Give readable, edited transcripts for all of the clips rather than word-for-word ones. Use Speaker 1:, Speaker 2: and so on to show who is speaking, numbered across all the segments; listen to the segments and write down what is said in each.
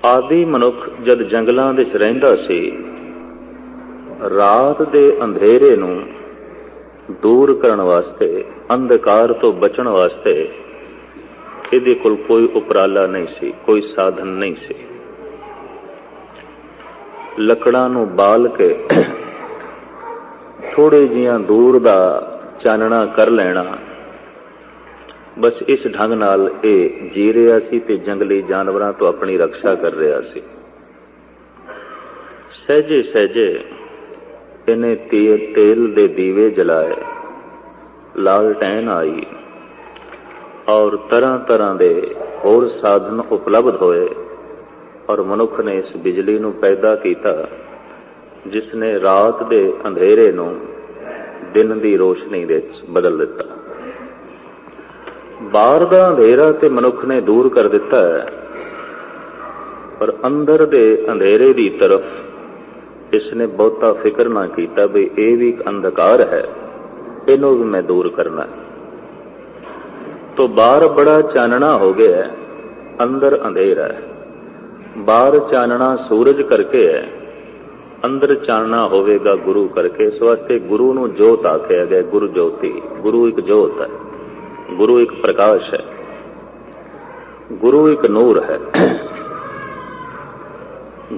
Speaker 1: ਆਦਿ ਮਨੁੱਖ ਜਦ ਜੰਗਲਾਂ ਵਿੱਚ ਰਹਿੰਦਾ ਸੀ, ਰਾਤ ਦੇ ਅੰਧੇਰੇ ਨੂੰ ਦੂਰ ਕਰਨ ਵਾਸਤੇ, ਅੰਧਕਾਰ ਤੋਂ ਬਚਣ ਵਾਸਤੇ ਇਹਦੇ ਕੋਲ ਕੋਈ ਉਪਰਾਲਾ ਨਹੀਂ ਸੀ, ਕੋਈ ਸਾਧਨ ਨਹੀਂ ਸੀ। ਲੱਕੜਾਂ ਨੂੰ ਬਾਲ ਕੇ ਥੋੜੇ ਜਿਹੀਆਂ ਦੂਰ ਦਾ ਚਾਨਣਾ ਕਰ ਲੈਣਾ, ਬਸ ਇਸ ਢੰਗ ਨਾਲ ਇਹ ਜੀ ਰਿਹਾ ਸੀ ਤੇ ਜੰਗਲੀ ਜਾਨਵਰਾਂ ਤੋਂ ਆਪਣੀ ਰੱਖਿਆ ਕਰ ਰਿਹਾ ਸੀ। ਸਹਿਜੇ ਸਹਿਜੇ ਇਹਨੇ ਤੇਲ ਦੇ ਦੀਵੇ ਜਲਾਏ, ਲਾਲਟੈਨ ਆਈ ਔਰ ਤਰ੍ਹਾਂ ਤਰ੍ਹਾਂ ਦੇ ਹੋਰ ਸਾਧਨ ਉਪਲਬਧ ਹੋਏ ਔਰ ਮਨੁੱਖ ਨੇ ਇਸ ਬਿਜਲੀ ਨੂੰ ਪੈਦਾ ਕੀਤਾ ਜਿਸ ਨੇ ਰਾਤ ਦੇ ਅੰਧੇਰੇ ਨੂੰ ਦਿਨ ਦੀ ਰੋਸ਼ਨੀ ਵਿੱਚ ਬਦਲ ਦਿੱਤਾ। ਬਾਹਰ ਦਾ ਅੰਧੇਰਾ ਤੇ ਮਨੁੱਖ ਨੇ ਦੂਰ ਕਰ ਦਿੱਤਾ ਹੈ, ਪਰ ਅੰਦਰ ਦੇ ਅੰਧੇਰੇ ਦੀ ਤਰਫ ਇਸ ਨੇ ਬਹੁਤਾ ਫਿਕਰ ਨਾ ਕੀਤਾ ਵੀ ਇਹ ਵੀ ਇੱਕ ਅੰਧਕਾਰ ਹੈ, ਇਹਨੂੰ ਵੀ ਮੈਂ ਦੂਰ ਕਰਨਾ। तो बाहर बड़ा चानना हो गया है, अंदर अंधेरा है। बाहर चानना सूरज करके है, अंदर चानना होवेगा गुरु करके। इस वास्ते गुरु नूं जोत आख्या गया, गुरु ज्योति। गुरु एक जोत है, गुरु एक प्रकाश है, गुरु एक नूर है।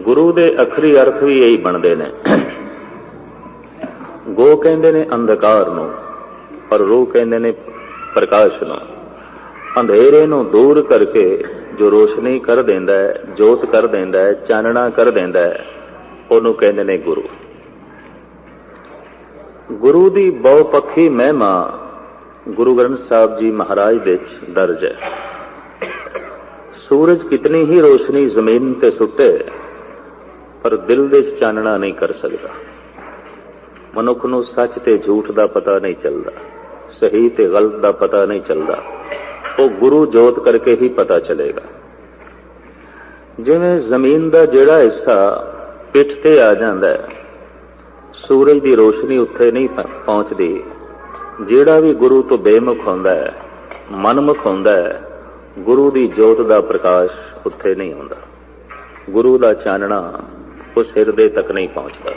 Speaker 1: गुरु दे अखरी अर्थ भी यही बनते ने। गो कहंदे ने अंधकार नूं और रू कहंदे ने प्रकाश नूं। अंधेरे नूं दूर करके जो रोशनी कर देंदा है, जोत कर देंदा है, चानना कर देंदा है, ਉਹਨੂੰ ਕਹਿੰਦੇ ਨੇ ਗੁਰੂ। ਗੁਰੂ ਦੀ ਬਹੁਪੱਖੀ ਮਹਿਮਾ ਗੁਰੂ ਗ੍ਰੰਥ ਸਾਹਿਬ ਜੀ ਮਹਾਰਾਜ ਵਿੱਚ ਦਰਜ ਹੈ। ਸੂਰਜ ਕਿਤਨੀ ਹੀ ਰੋਸ਼ਨੀ ਜ਼ਮੀਨ ਤੇ ਸੁੱਟੇ ਪਰ ਦਿਲ ਦੇ ਚਾਨਣਾ ਨਹੀਂ ਕਰ ਸਕਦਾ। ਮਨੁੱਖ ਨੂੰ ਸੱਚ ਤੇ ਝੂਠ ਦਾ ਪਤਾ ਨਹੀਂ ਚੱਲਦਾ, ਸਹੀ ਤੇ ਗਲਤ ਦਾ ਪਤਾ ਨਹੀਂ ਚੱਲਦਾ। ਉਹ ਗੁਰੂ ਜੋਤ ਕਰਕੇ ਹੀ ਪਤਾ ਚਲੇਗਾ। ਜਿਵੇਂ ਜ਼ਮੀਨ ਦਾ ਜਿਹੜਾ ਹਿੱਸਾ ਪਿੱਠ ਤੇ ਆ ਜਾਂਦਾ ਹੈ, ਸੂਰਜ ਦੀ ਰੋਸ਼ਨੀ ਉੱਥੇ ਨਹੀਂ ਪਹੁੰਚਦੀ। ਜਿਹੜਾ ਵੀ ਗੁਰੂ ਤੋਂ ਬੇਮੁਖ ਹੁੰਦਾ ਹੈ, ਮਨਮੁਖ ਹੁੰਦਾ ਹੈ, ਗੁਰੂ ਦੀ ਜੋਤ ਦਾ ਪ੍ਰਕਾਸ਼ ਉੱਥੇ ਨਹੀਂ ਹੁੰਦਾ। ਗੁਰੂ ਦਾ ਚਾਨਣਾ ਉਸ ਹਿਰਦੇ ਤੱਕ ਨਹੀਂ ਪਹੁੰਚਦਾ।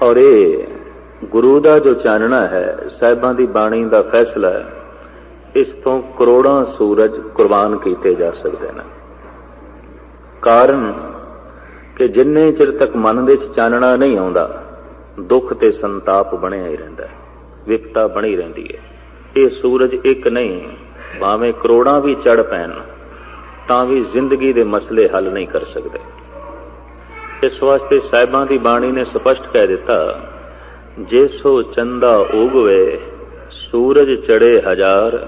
Speaker 1: ਔਰ ਇਹ ਗੁਰੂ ਦਾ ਜੋ ਚਾਨਣਾ ਹੈ, ਸਾਹਿਬਾਂ ਦੀ ਬਾਣੀ ਦਾ ਫੈਸਲਾ ਹੈ, ਇਸ ਤੋਂ ਕਰੋੜਾਂ ਸੂਰਜ ਕੁਰਬਾਨ ਕੀਤੇ ਜਾ ਸਕਦੇ ਨੇ। ਕਾਰਨ ਕਿ ਜਿੰਨੇ ਚਿਰ ਤੱਕ ਮਨ ਵਿੱਚ ਚਾਨਣਾ ਨਹੀਂ ਆਉਂਦਾ, ਦੁੱਖ ਤੇ ਸੰਤਾਪ ਬਣਿਆ ਹੀ ਰਹਿੰਦਾ, ਵਿਪਤਾ ਬਣੀ ਰਹਿੰਦੀ ਹੈ। ਇਹ ਸੂਰਜ ਇੱਕ ਨਹੀਂ, ਭਾਵੇਂ ਕਰੋੜਾਂ ਵੀ ਚੜ ਪੈਣ ਤਾਂ ਵੀ ਜ਼ਿੰਦਗੀ ਦੇ ਮਸਲੇ ਹੱਲ ਨਹੀਂ ਕਰ ਸਕਦੇ। ਇਸ ਵਾਸਤੇ ਸਾਹਿਬਾਂ ਦੀ ਬਾਣੀ ਨੇ ਸਪਸ਼ਟ ਕਹਿ ਦਿੱਤਾ, ਜੇ ਸੋ ਚੰਦਾ ਉਗਵੇ ਸੂਰਜ ਚੜੇ ਹਜ਼ਾਰ,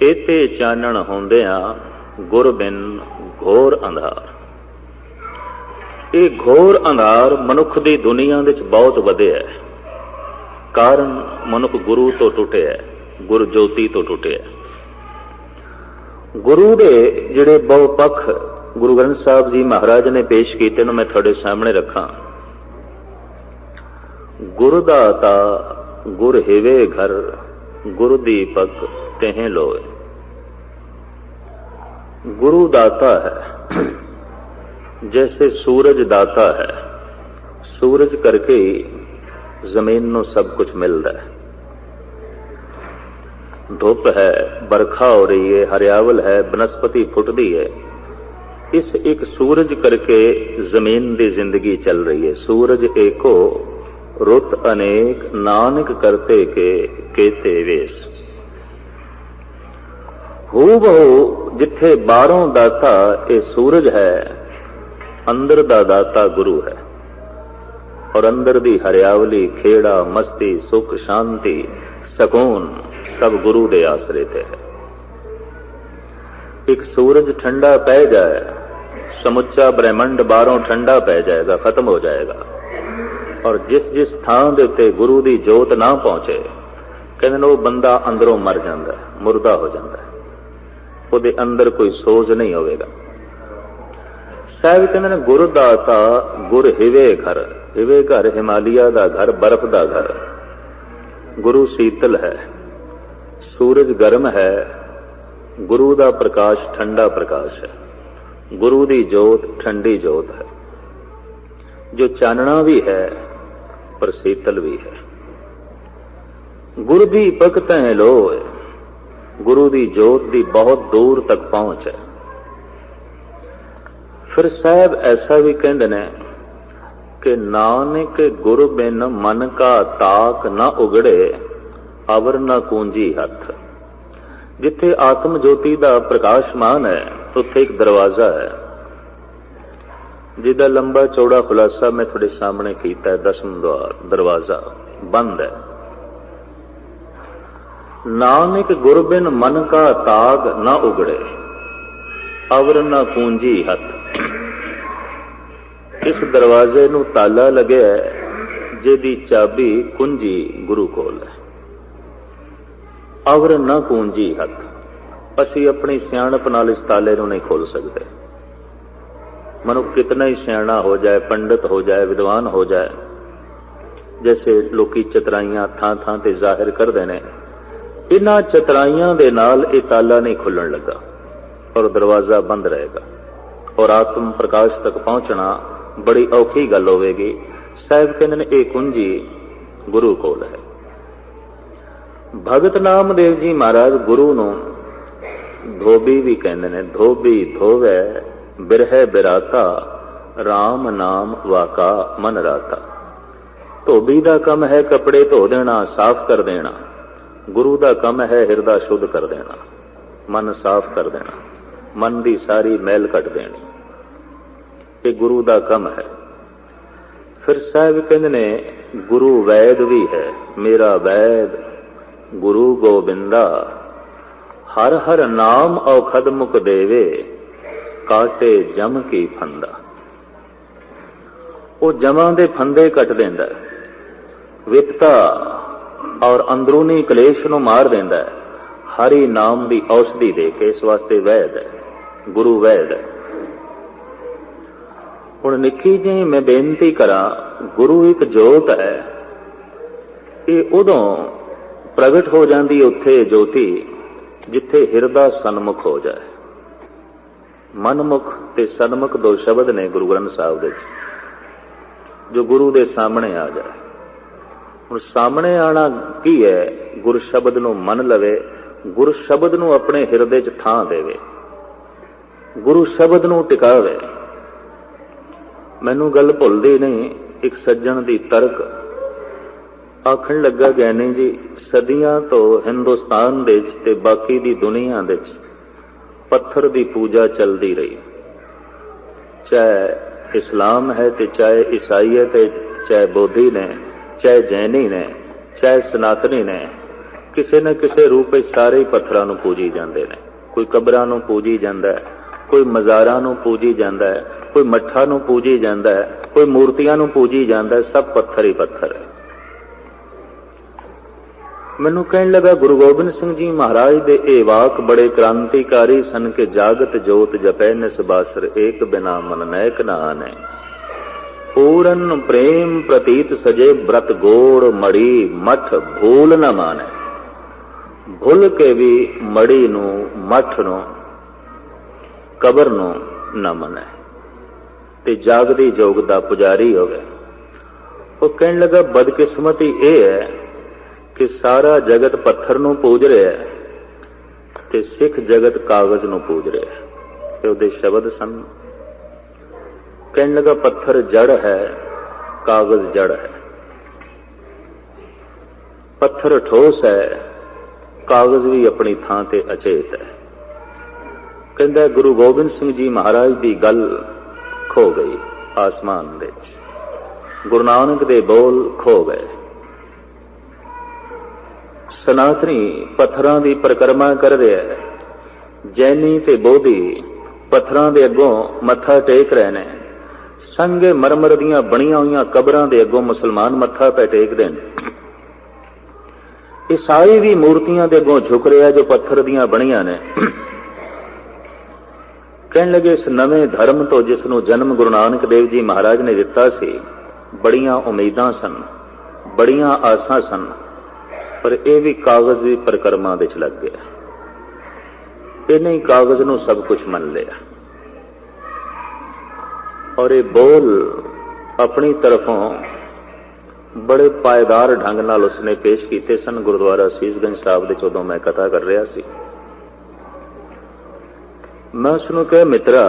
Speaker 1: ਇਹਤੇ ਚਾਨਣ ਹੁੰਦਿਆਂ ਗੁਰ ਬਿਨ ਘੋਰ ਅੰਧਾਰ। ਇਹ ਘੋਰ ਅੰਧਾਰ ਮਨੁੱਖ ਦੀ ਦੁਨੀਆ ਵਿੱਚ ਬਹੁਤ ਵਧਿਆ ਹੈ। ਕਾਰਨ ਮਨੁੱਖ ਗੁਰੂ ਤੋਂ ਟੁੱਟਿਆ, ਗੁਰ ਜੋਤੀ ਤੋਂ ਟੁੱਟਿਆ। ਗੁਰੂ ਦੇ ਜਿਹੜੇ ਬਹੁਪੱਖ ਗੁਰੂ ਗ੍ਰੰਥ ਸਾਹਿਬ ਜੀ ਮਹਾਰਾਜ ਨੇ ਪੇਸ਼ ਕੀਤੇ ਨੂੰ ਮੈਂ ਤੁਹਾਡੇ ਸਾਹਮਣੇ ਰੱਖਾਂ। ਗੁਰ ਦਾਤਾ ਗੁਰ ਹਿਵੇ ਘਰ, ਗੁਰ ਦੀਪਕ ਤਹਿ ਲੋਏ। गुरु दाता है, जैसे सूरज दाता है। सूरज करके ही जमीन ਨੂੰ सब कुछ मिलता है। धुप है, बरखा हो रही है, हरियावल है, बनस्पति फुटती है, इस एक सूरज करके जमीन की जिंदगी चल रही है। सूरज एको रुत अनेक, नानक करते के केते वेश। हू बहु जिथे बाहरों दाता ये सूरज है, अंदर दा दाता गुरु है। और अंदर दी हरियावली, खेड़ा, मस्ती, सुख, शांति, सकून सब गुरु दे आसरे ते है। एक सूरज ठंडा पै जाए, समुच्चा ब्रह्मंड बाहरों ठंडा पै जाएगा, खत्म हो जाएगा। और जिस जिस थां दे उत्ते गुरु दी जोत ना पहुंचे, कहंदे ने वो बंदा अंदरों मर जांदा है, मुर्दा हो जांदा है, ਉਹਦੇ ਅੰਦਰ ਕੋਈ ਸੋਝ ਨਹੀਂ ਹੋਵੇਗਾ। ਸਾਹਿਬ ਕਹਿੰਦੇ ਨੇ ਗੁਰ ਦਾਤਾ ਗੁਰ ਹਿਵੇ ਘਰ। ਹਿਵੇ ਘਰ ਹਿਮਾਲਿਆ ਦਾ ਘਰ, ਬਰਫ਼ ਦਾ ਘਰ। ਗੁਰੂ ਸੀਤਲ ਹੈ, ਸੂਰਜ ਗਰਮ ਹੈ, ਗੁਰੂ ਦਾ ਪ੍ਰਕਾਸ਼ ਠੰਡਾ ਪ੍ਰਕਾਸ਼ ਹੈ। गुरु दी जोत ठंडी जोत है, जो चानना भी है पर शीतल भी है। गुरु दी भगत है लोए, गुरु दी जोत दी बहुत दूर तक पहुंच है। फिर साहब ऐसा भी कहते ने कि नानक गुरु बिन मन का ताक न उगड़े, अवर न कूंजी हथ। जिथे आत्म ज्योति का प्रकाशमान है उत्थे एक दरवाजा है, जिसका लंबा चौड़ा खुलासा मैं थोड़े सामने किया है। 10वां द्वार दरवाजा बंद है। नानक गुरु बिन मन का ताग न उगड़े, अवर न पूंजी हथ। इस दरवाजे नूं ताला लगे है, जिहदी चाबी कुंजी गुरु कोल है। अवर न पूंजी हथ। असी अपनी सियाणप नाल इस ताले नूं नहीं खोल सकते। मनुख कितना ही सियाणा हो जाए, पंडित हो जाए, विद्वान हो जाए, जैसे लोकी चतराइयां थां थां ते जाहिर करदे ने, इन्हां चतराइयां दे नाल इह ताला नहीं खुलण लगा और दरवाजा बंद रहेगा और आत्म प्रकाश तक पहुंचना बड़ी औखी गल होवेगी। साहिब कहंदे ने इह कुंजी गुरु कोल है। भगत नामदेव जी महाराज गुरु नूं धोबी भी कहंदे ने। धोबी धोवै बिरह बिराता, राम नाम वाका मन राता। धोबी दा कम है कपड़े धो देना, साफ कर देना। गुरु दा कम है हिरदा शुद्ध कर देना, मन साफ कर देना, मन दी सारी मैल कट देनी। ये गुरु दा कम है। फिर साहब कहंदे ने गुरु वैद भी है, मेरा वैद गुरु गोबिंदा। हर हर नाम औखद मुक देवे, काटे जम की फंदा। वो जमा दे फंदे कट देंदा, विपता और अंदरूनी कलेश नूं मार देंदा है, हरि नाम दी औषधि दे के। इस वास्ते वैद है, गुरु वैद है। हुण निक्की जी मैं बेनती करा, गुरु एक जोत है, ये उदों प्रगट हो जाती उत्थे ज्योति जिथे हिरदा सन्मुख हो जाए। मनमुख ते सन्मुख दो शब्द ने गुरु ग्रंथ साहिब दे, जो गुरु दे सामने आ जाए। हुण सामने आना की है? गुर शब्द नूं मन लवे, गुर शब्द नूं अपने हिरदे च थां देवे, गुरु शब्द नूं टिकावे। मैनू गल भुलदी नहीं, एक सज्जन दी तर्क आखण लगा, ज्ञानी जी सदियां तो हिंदुस्तान दे विच ते बाकी दी दुनिया दे विच पत्थर दी पूजा चलदी रही। चाहे इस्लाम है ते चाहे ईसाईयत है, चाहे बोधी ने, चाहे जैनी ने, चाहे सनातनी ने, किसी न किसी रूप में सारे ही पत्थरां नूं पूजी जांदे ने। कोई कबरां नूं पूजी जांदा है, कोई मज़ारां नूं पूजी जांदा है, कोई मट्ठा नूं पूजी जांदा है, कोई मूर्तियां नूं पूजी जांदा है। सब पत्थर ही पत्थर है। मैनू कहन लगा, गुरु गोबिंद सिंह जी महाराज दे ए वाक बड़े क्रांतिकारी सन के जागत जोत जपै निस बासर, एक बिना मन नैक न आने। पूरन प्रेम प्रतीत सजे, व्रत गोड़ मड़ी मठ भूल न माने। भूल के भी मड़ी नू, मठ नू, कबर नू न मने ते जागदी जोग दा पुजारी होवे। वो कहन लगा, बदकिस्मती ये है कि सारा जगत पत्थर नूं पूज रहा है ते सिख जगत कागज नूं पूज रहा है। ते उहदे शब्द सन। कहन लगा, पत्थर जड़ है, कागज जड़ है। पत्थर ठोस है, कागज भी अपनी थां ते अचेत है। कहंदा, गुरु गोबिंद सिंह जी महाराज की गल खो गई आसमान दे विच, गुरु नानक दे बोल खो गए। सनातनी पत्थरां दी परिक्रमा कर रहे है, जैनी ते बोधी पत्थरां दे अगों मत्था टेक रहे ने। संगे मरमर दियां बणियां होईयां कबरां दे अगों मुसलमान मत्था पे टेकदे ने। ईसाई भी मूर्तियां दे अगों झुक रहा जो पत्थर दियां बणियां ने। कहन लगे, इस नवे धर्म तो जिसनों जन्म गुरु नानक देव जी महाराज ने दिता सी, बड़ियां उम्मीदां सन, बड़ियां आसां सन, पर यह भी कागज की परिक्रमा विच लग गया। इन्हें कागज नूं सब कुछ मन लिया। और ये बोल अपनी तरफों बड़े पायदार ढंग नाल उसने पेश किए सन। गुरुद्वारा सीसगंज साहब दे उदों मैं कथा कर रहा सी। मैं उसनूं कहा, मित्रा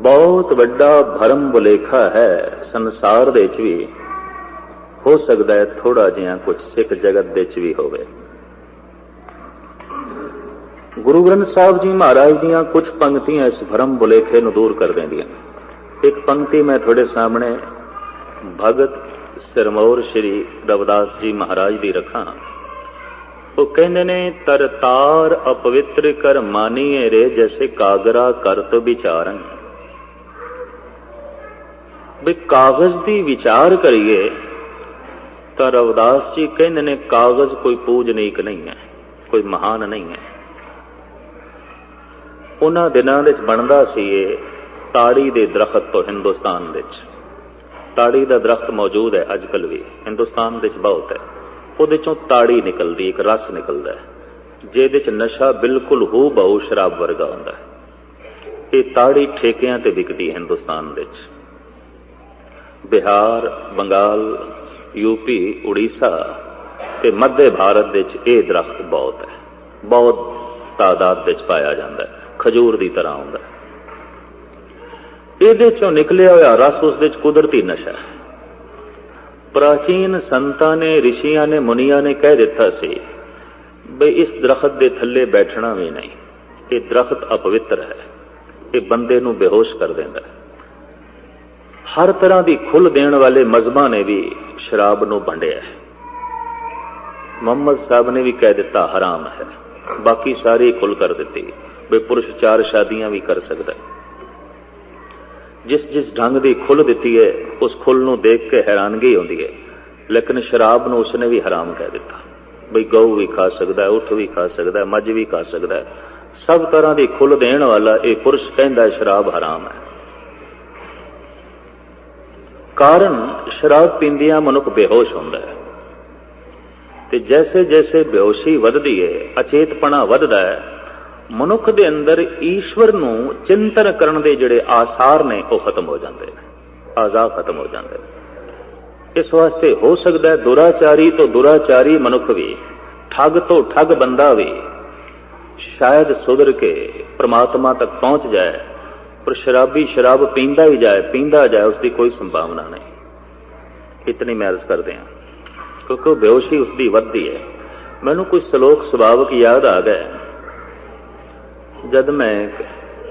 Speaker 1: बहुत वड्डा भरम भुलेखा है संसार दे विच भी, हो सकता है थोड़ा जिहा कुछ सिख जगत दे विच भी होवे। गुरु ग्रंथ साहब जी महाराज दीयां कुछ पंक्तियां इस भरम भुलेखे नूं दूर कर देंदियां। एक पंक्ति मैं थोड़े सामने भगत सिरमौर श्री रविदास जी महाराज दी रखा। वो कहंदे ने, तरतार अपवित्र कर मानीए रे, जैसे कागरा करत विचारन। भी कागज दी विचार करिए तो रविदास जी कहंदे ने कागज कोई पूजनीक नहीं है, कोई महान नहीं है। उन्हां दिनां विच बनदा सी ये ताड़ी दे दरख्त तो हिंदुस्तान विच। ताड़ी दा दरख्त मौजूद है अजकल भी हिंदुस्तान विच बहुत है। ਉਹਦੇ ਚੋਂ ਤਾੜੀ ਨਿਕਲਦੀ, ਇੱਕ ਰਸ ਨਿਕਲਦਾ ਜਿਹਦੇ ਚ ਨਸ਼ਾ ਬਿਲਕੁਲ ਹੂ ਬਹੁ ਸ਼ਰਾਬ ਵਰਗਾ ਹੁੰਦਾ ਹੈ। ਇਹ ਤਾੜੀ ਠੇਕਿਆਂ ਤੇ ਵਿਕਦੀ ਹੈ ਹਿੰਦੁਸਤਾਨ ਵਿੱਚ। ਬਿਹਾਰ, ਬੰਗਾਲ, यूपी, उड़ीसा ਤੇ ਮੱਧ ਭਾਰਤ ਵਿੱਚ ਇਹ ਦਰਖਤ ਬਹੁਤ ਹੈ, ਬਹੁਤ ਤਾਦਾਦ ਵਿੱਚ ਪਾਇਆ ਜਾਂਦਾ ਹੈ, ਖਜੂਰ ਦੀ ਤਰ੍ਹਾਂ ਹੁੰਦਾ ਹੈ। ਇਹਦੇ ਚੋਂ ਨਿਕਲਿਆ ਹੋਇਆ ਰਸ ਉਸ ਵਿੱਚ ਕੁਦਰਤੀ ਨਸ਼ਾ ਹੈ। प्राचीन संतां ने, ऋषियां ने, मुनियां ने कह दिता सी बई इस दरख्त दे थल्ले बैठना भी नहीं, ये दरख्त अपवित्र है, ये बंदे नूं बेहोश कर देंदा है। हर तरह की खुल देण वाले मजहबां ने भी शराब नूं वंडिया है। मुहम्मद साहब ने भी कह दिता हराम है, बाकी सारी खुल कर दी बई पुरुष 4 शादियां भी कर सकता है। जिस जिस ढंग की खुल दी है उस खुल नूं देख के हैरानगी होती है, लेकिन शराब नूं उसने भी हराम कह दिता। बई गऊ भी खा सकता है, उठ भी खा सकता है, मझ भी खा सकता है, सब तरह की खुल देण वाला ये पुरुष कहता है शराब हराम है। कारण शराब पींदियां मनुख बेहोश होंदा है, ते जैसे जैसे बेहोशी वधदी है, अचेतपना वधदा है, मनुख दे अंदर ईश्वर नूं चिंतन करन दे जिहड़े आसार ने वो खत्म हो जाते हैं, आज़ा खत्म हो जाते हैं। इस वास्ते हो सकता है दुराचारी तो दुराचारी मनुख भी, ठग तो ठग बंदा भी शायद सुधर के परमात्मा तक पहुंच जाए, पर शराबी शराब पींदा ही जाए, पींदा जाए, उसकी कोई संभावना नहीं। इतनी मैं अर्ज करते हैं क्योंकि बेहोशी उसकी वधदी है। मैनू कुछ श्लोक सुभावक याद आ गए जद मैं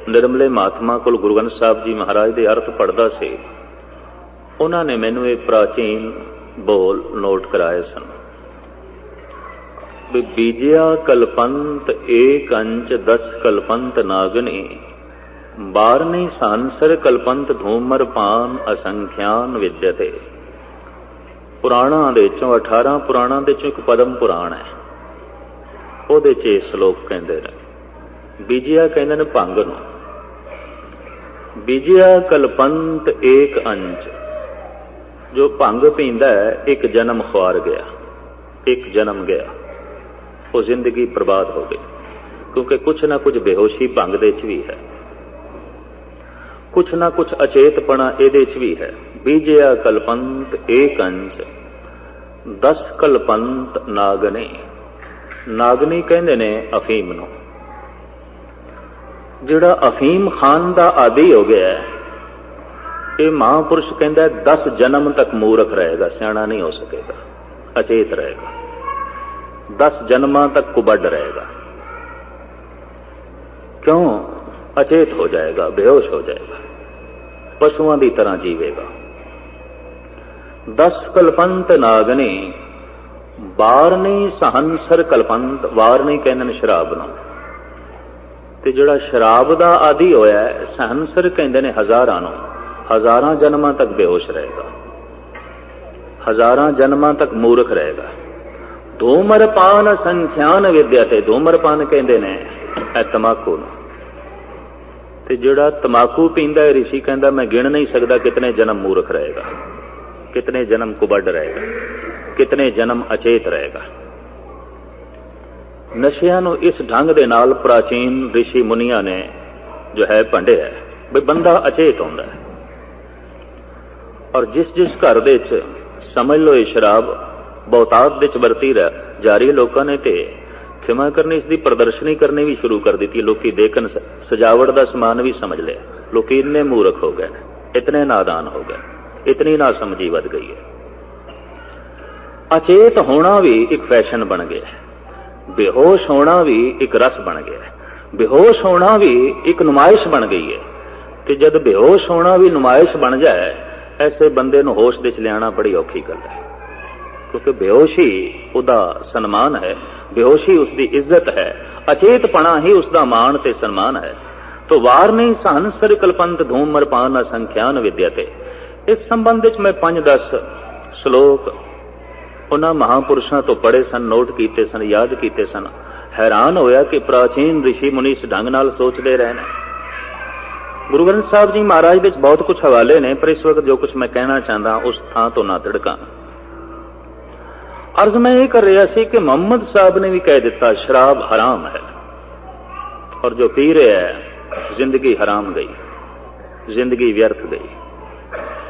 Speaker 1: निर्मले महात्मा को गुरु ग्रंथ साहब जी महाराज के अर्थ पढ़ता से, उन्होंने मैनू ये प्राचीन बोल नोट कराए सन। बीजिया कलपंत एक अंच 10 कलपंत नागनी, 12 सांसर कलपंत धूमर पान असंख्यान विद्यते। पुराणा दे चों 18 पुराणा दे चों एक पदम पुराण है, ਉਹਦੇ ਚ श्लोक कहते हैं। बीजिया कहते हैं भंग नूं, बीजिया कलपंत एक अंच। जो भंग पींदा है एक जन्म खुआर गया, एक जन्म गया, वो जिंदगी बर्बाद हो गई। क्योंकि कुछ ना कुछ बेहोशी भंग दे च भी है, कुछ ना कुछ अचेतपना इहदे च भी है। बीजिया कलपंत एक अंच 10 कलपंत नागनी। नागनी कहते ने अफीम नूं। जिहड़ा अफीम खान का आदि हो गया है, ये महापुरुष कहता है 10 जन्म तक मूर्ख रहेगा, सियाणा नहीं हो सकेगा, अचेत रहेगा, 10 जन्मां तक कुबड रहेगा। क्यों? अचेत हो जाएगा, बेहोश हो जाएगा, पशुओं की तरह जीवेगा। 10 कलपंत नागनी, 12 सहंसर कलपंत। 12 कहते शराब नूं। ते जिहड़ा शराब दा आदि होया है, सहंसर कहते हैं हजारां नूं, 1000 जन्मां तक बेहोश रहेगा, 1000 जन्मां तक मूर्ख रहेगा। धूमरपान संख्यान विद्यते। धूमरपान कहते हैं तमाकू नूं। ते जिहड़ा तमाकू पींदा है, ऋषि कहता मैं गिण नहीं सकता कितने जन्म मूर्ख रहेगा, कितने जन्म कुबड रहेगा, कितने जन्म अचेत रहेगा। नशियां नूं इस ढंग दे नाल प्राचीन ऋषि मुनियां ने जो है भंडिया है। ਵੀ ਬੰਦਾ ਅਚੇਤ ਹੁੰਦਾ ਹੈ। ਔਰ ਜਿਸ ਜਿਸ ਘਰ ਦੇ ਵਿੱਚ ਸਮਝ ਲਓ ਇਹ ਸ਼ਰਾਬ ਬਹੁਤਾਤ ਵਿੱਚ ਵਰਤੀ ਜਾ ਰਹੀ, ਲੋਕਾਂ ਨੇ ਤੇ ਖਿਮਾ ਕਰਨੀ, ਇਸ ਦੀ ਪ੍ਰਦਰਸ਼ਨੀ ਕਰਨੀ ਵੀ ਸ਼ੁਰੂ ਕਰ ਦਿੱਤੀ। ਲੋਕੀ ਦੇਖਣ, ਸਜਾਵਟ ਦਾ ਸਮਾਨ ਵੀ ਸਮਝ ਲਿਆ। ਲੋਕੀ ਇੰਨੇ ਮੂਰਖ ਹੋ ਗਏ, ਇਤਨੇ ਨਾਦਾਨ ਹੋ ਗਏ, ਇਤਨੀ ਨਾ ਸਮਝੀ ਵੱਧ ਗਈ ਹੈ। ਅਚੇਤ ਹੋਣਾ ਵੀ ਇੱਕ ਫੈਸ਼ਨ ਬਣ ਗਿਆ, ਬੇਹੋਸ਼ ਹੋਣਾ ਵੀ ਇੱਕ ਰਸ ਬਣ ਗਿਆ, ਬੇਹੋਸ਼ ਹੋਣਾ ਵੀ ਇੱਕ ਨੁਮਾਇਸ਼ ਬਣ ਗਈ ਹੈ। ਤੇ ਜਦ ਬੇਹੋਸ਼ ਹੋਣਾ ਵੀ ਨੁਮਾਇਸ਼ ਬਣ ਜਾਏ, ਐਸੇ ਬੰਦੇ ਨੂੰ ਹੋਸ਼ ਦੇ ਵਿੱਚ ਲਿਆਣਾ ਬੜੀ ਔਖੀ ਗੱਲ ਹੈ, ਕਿਉਂਕਿ ਬੇਹੋਸ਼ੀ ਉਹਦਾ ਸਨਮਾਨ ਹੈ, ਬੇਹੋਸ਼ੀ ਉਸਦੀ ਇੱਜ਼ਤ ਹੈ, ਅਚੇਤਪਣਾ ਹੀ ਉਸਦਾ ਮਾਣ ਤੇ ਸਨਮਾਨ ਹੈ। ਤੋ ਵਾਰ ਨਹੀਂ ਸਹੰਸਰ ਕਲਪੰਤ ਧੂਮ ਮਰਪਾਨ ਅਸੰਖਿਆਨ ਵਿਦਿਆਤੇ। ਇਸ ਸੰਬੰਧ ਵਿੱਚ ਮੈਂ 5-10 ਸ਼ਲੋਕ ਉਹਨਾਂ ਮਹਾਂਪੁਰਸ਼ਾਂ ਤੋਂ ਪੜ੍ਹੇ ਸਨ, ਨੋਟ ਕੀਤੇ ਸਨ, ਯਾਦ ਕੀਤੇ ਸਨ। ਹੈਰਾਨ ਹੋਇਆ ਕਿ ਪ੍ਰਾਚੀਨ ਰਿਸ਼ੀ ਮੁਨੀ ਇਸ ਢੰਗ ਨਾਲ ਸੋਚਦੇ ਰਹੇ ਨੇ। ਗੁਰੂ ਗ੍ਰੰਥ ਸਾਹਿਬ ਜੀ ਮਹਾਰਾਜ ਦੇ ਵਿੱਚ ਬਹੁਤ ਕੁਝ ਹਵਾਲੇ ਨੇ, ਪਰ ਇਸ ਵਕਤ ਜੋ ਕੁਝ ਮੈਂ ਕਹਿਣਾ ਚਾਹੁੰਦਾ ਉਸ ਥਾਂ ਤੋਂ ਨਾ ਤਿੜਕਾਂ। ਅਰਜ਼ ਮੈਂ ਇਹ ਕਰ ਰਿਹਾ ਸੀ ਕਿ ਮੁਹੰਮਦ ਸਾਹਿਬ ਨੇ ਵੀ ਕਹਿ ਦਿੱਤਾ ਸ਼ਰਾਬ ਹਰਾਮ ਹੈ, ਔਰ ਜੋ ਪੀ ਰਿਹਾ ਹੈ ਜ਼ਿੰਦਗੀ ਹਰਾਮ ਗਈ, ਜ਼ਿੰਦਗੀ ਵਿਅਰਥ ਗਈ,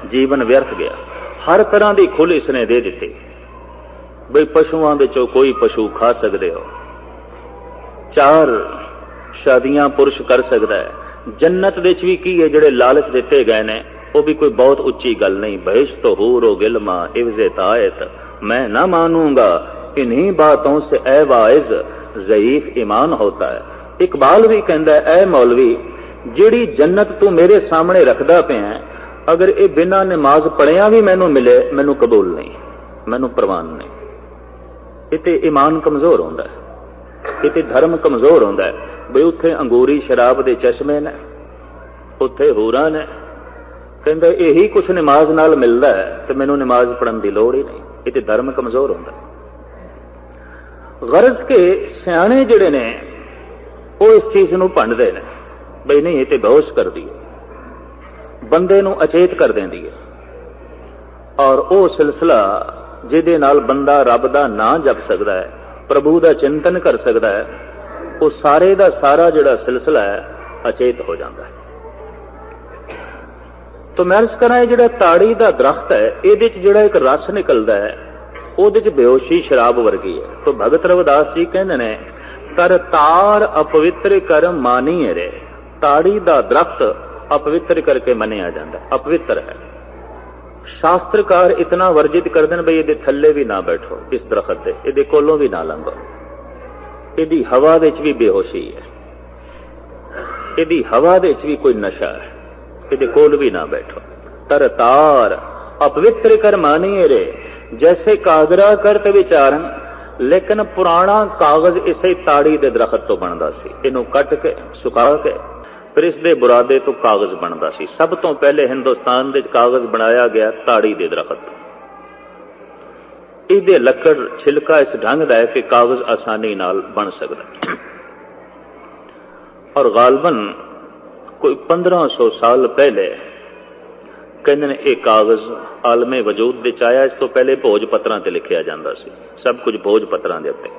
Speaker 1: ਜੀਵਨ ਵਿਅਰਥ ਗਿਆ। ਹਰ ਤਰ੍ਹਾਂ ਦੀ ਖੁੱਲ੍ਹ ਇਸਨੇ ਦੇ ਦਿੱਤੀ ਬਈ ਪਸ਼ੂਆਂ ਵਿੱਚੋਂ ਕੋਈ ਪਸ਼ੂ ਖਾ ਸਕਦੇ ਹੋ, 4 ਸ਼ਾਦੀਆਂ ਪੁਰਸ਼ ਕਰ ਸਕਦਾ ਹੈ। ਜੰਨਤ ਵਿੱਚ ਵੀ ਕੀ ਹੈ, ਜਿਹੜੇ ਲਾਲਚ ਦਿੱਤੇ ਗਏ ਨੇ ਉਹ ਵੀ ਕੋਈ ਬਹੁਤ ਉੱਚੀ ਗੱਲ ਨਹੀਂ। ਬਹਿਸ਼ਤ ਹੂਰ ਗਿਲਮਾ ਇਵਜ਼ੇ ਤਾਇਤ मैं न मानूंगा इन्हीं बातों से ए वाइज ज़ईफ ईमान होता है। इकबाल भी कहता है ए मौलवी जिहड़ी जन्नत तू मेरे सामने रखदा पिया, अगर ये बिना नमाज पढ़िया भी मैनू मिले, मैनू कबूल नहीं, मैनू प्रवान नहीं। इते ईमान कमजोर होंदा है, इते धर्म कमजोर होंदा है। बई उत्थे अंगूरी शराब दे चश्मे ने, उत्थे हूरां ने, कहंदा यही कुछ नमाज नाल मिलदा है ते मैनू नमाज पढ़न दी लोड़ ही नहीं। ਇਹ ਤੇ ਧਰਮ ਕਮਜ਼ੋਰ ਹੁੰਦਾ। ਗਰਜ਼ ਕੇ ਸਿਆਣੇ ਜਿਹੜੇ ਨੇ ਉਹ ਇਸ ਚੀਜ਼ ਨੂੰ ਭੰਡਦੇ ਨੇ ਬਈ ਨਹੀਂ ਇਹ ਤੇ ਬੇਹੋਸ਼ ਕਰਦੀ ਹੈ, ਬੰਦੇ ਨੂੰ ਅਚੇਤ ਕਰ ਦਿੰਦੀ ਹੈ। ਔਰ ਉਹ ਸਿਲਸਿਲਾ ਜਿਹਦੇ ਨਾਲ ਬੰਦਾ ਰੱਬ ਦਾ ਨਾਂ ਜਪ ਸਕਦਾ ਹੈ, ਪ੍ਰਭੂ ਦਾ ਚਿੰਤਨ ਕਰ ਸਕਦਾ ਹੈ, ਉਹ ਸਾਰੇ ਦਾ ਸਾਰਾ ਜਿਹੜਾ ਸਿਲਸਿਲਾ ਹੈ ਅਚੇਤ ਹੋ ਜਾਂਦਾ ਹੈ। तो मैं अर्ज करा ਜਿਹੜਾ ਤਾੜੀ ਦਾ ਦਰਖਤ ਹੈ, ਇਹਦੇ ਚ ਜਿਹੜਾ ਇੱਕ ਰਸ ਨਿਕਲਦਾ ਹੈ ਉਹਦੇ ਚ ਬੇਹੋਸ਼ੀ ਸ਼ਰਾਬ ਵਰਗੀ ਹੈ। तो ਭਗਤ ਰਵਿਦਾਸ ਜੀ ਕਹਿੰਦੇ ਨੇ ਕਰ ਤਾਰ ਅਪਵਿੱਤਰ ਕਰ ਮਾਨੀਏ ਰੇ। ਤਾੜੀ ਦਾ ਦਰਖਤ ਅਪਵਿੱਤਰ ਕਰਕੇ ਮੰਨਿਆ ਜਾਂਦਾ, ਅਪਵਿੱਤਰ ਹੈ। ਸ਼ਾਸਤਰਕਾਰ ਇਤਨਾ ਵਰਜਿਤ ਕਰਦੇ ਨੇ ਬਈ ਇਹਦੇ ਥੱਲੇ ਵੀ ਨਾ ਬੈਠੋ, ਇਸ ਦਰਖਤ ਦੇ, ਇਹਦੇ ਕੋਲੋਂ ਵੀ ਨਾ ਲੰਘੋ। ਇਹਦੀ ਹਵਾ ਵਿੱਚ ਵੀ ਬੇਹੋਸ਼ੀ ਹੈ, ਇਹਦੀ ਹਵਾ ਦੇ ਵਿੱਚ ਵੀ ਕੋਈ ਨਸ਼ਾ ਹੈ, ਇਹਦੇ ਕੋਲ ਵੀ ਨਾ ਬੈਠੋ। ਤਰ ਤਾਰ ਅਪਵਿੱਤਰ ਕਰ ਮਾਨੀਏ ਰੇ ਜੈਸੇ ਕਾਗਰਾ ਕਰਤ ਵਿਚਾਰਨ। ਲੇਕਿਨ ਪੁਰਾਣਾ ਕਾਗਜ਼ ਇਸੇ ਤਾੜੀ ਦੇ ਦਰਖਤ ਤੋਂ ਬਣਦਾ ਸੀ। ਇਹਨੂੰ ਕੱਟ ਕੇ ਸੁਕਾ ਕੇ ਫਿਰ ਇਸ ਦੇ ਬੁਰਾਦੇ ਤੋਂ ਕਾਗਜ਼ ਬਣਦਾ ਸੀ। ਸਭ ਤੋਂ ਪਹਿਲੇ ਹਿੰਦੁਸਤਾਨ ਦੇ ਕਾਗਜ਼ ਬਣਾਇਆ ਗਿਆ ਤਾੜੀ ਦੇ ਦਰਖਤ ਤੋਂ। ਇਹਦੇ ਲੱਕੜ ਛਿਲਕਾ ਇਸ ਢੰਗ ਦਾ ਹੈ ਕਿ ਕਾਗਜ਼ ਆਸਾਨੀ ਨਾਲ ਬਣ ਸਕਦਾ। ਔਰ ਗਾਲਬਨ कोई 1500 साल पहले कहते ने यह कागज आलमे वजूद दे आया। इस तो पहले भोज पत्रों ते लिखिया जाता सी, सब कुछ भोज पत्रों के उत्ते।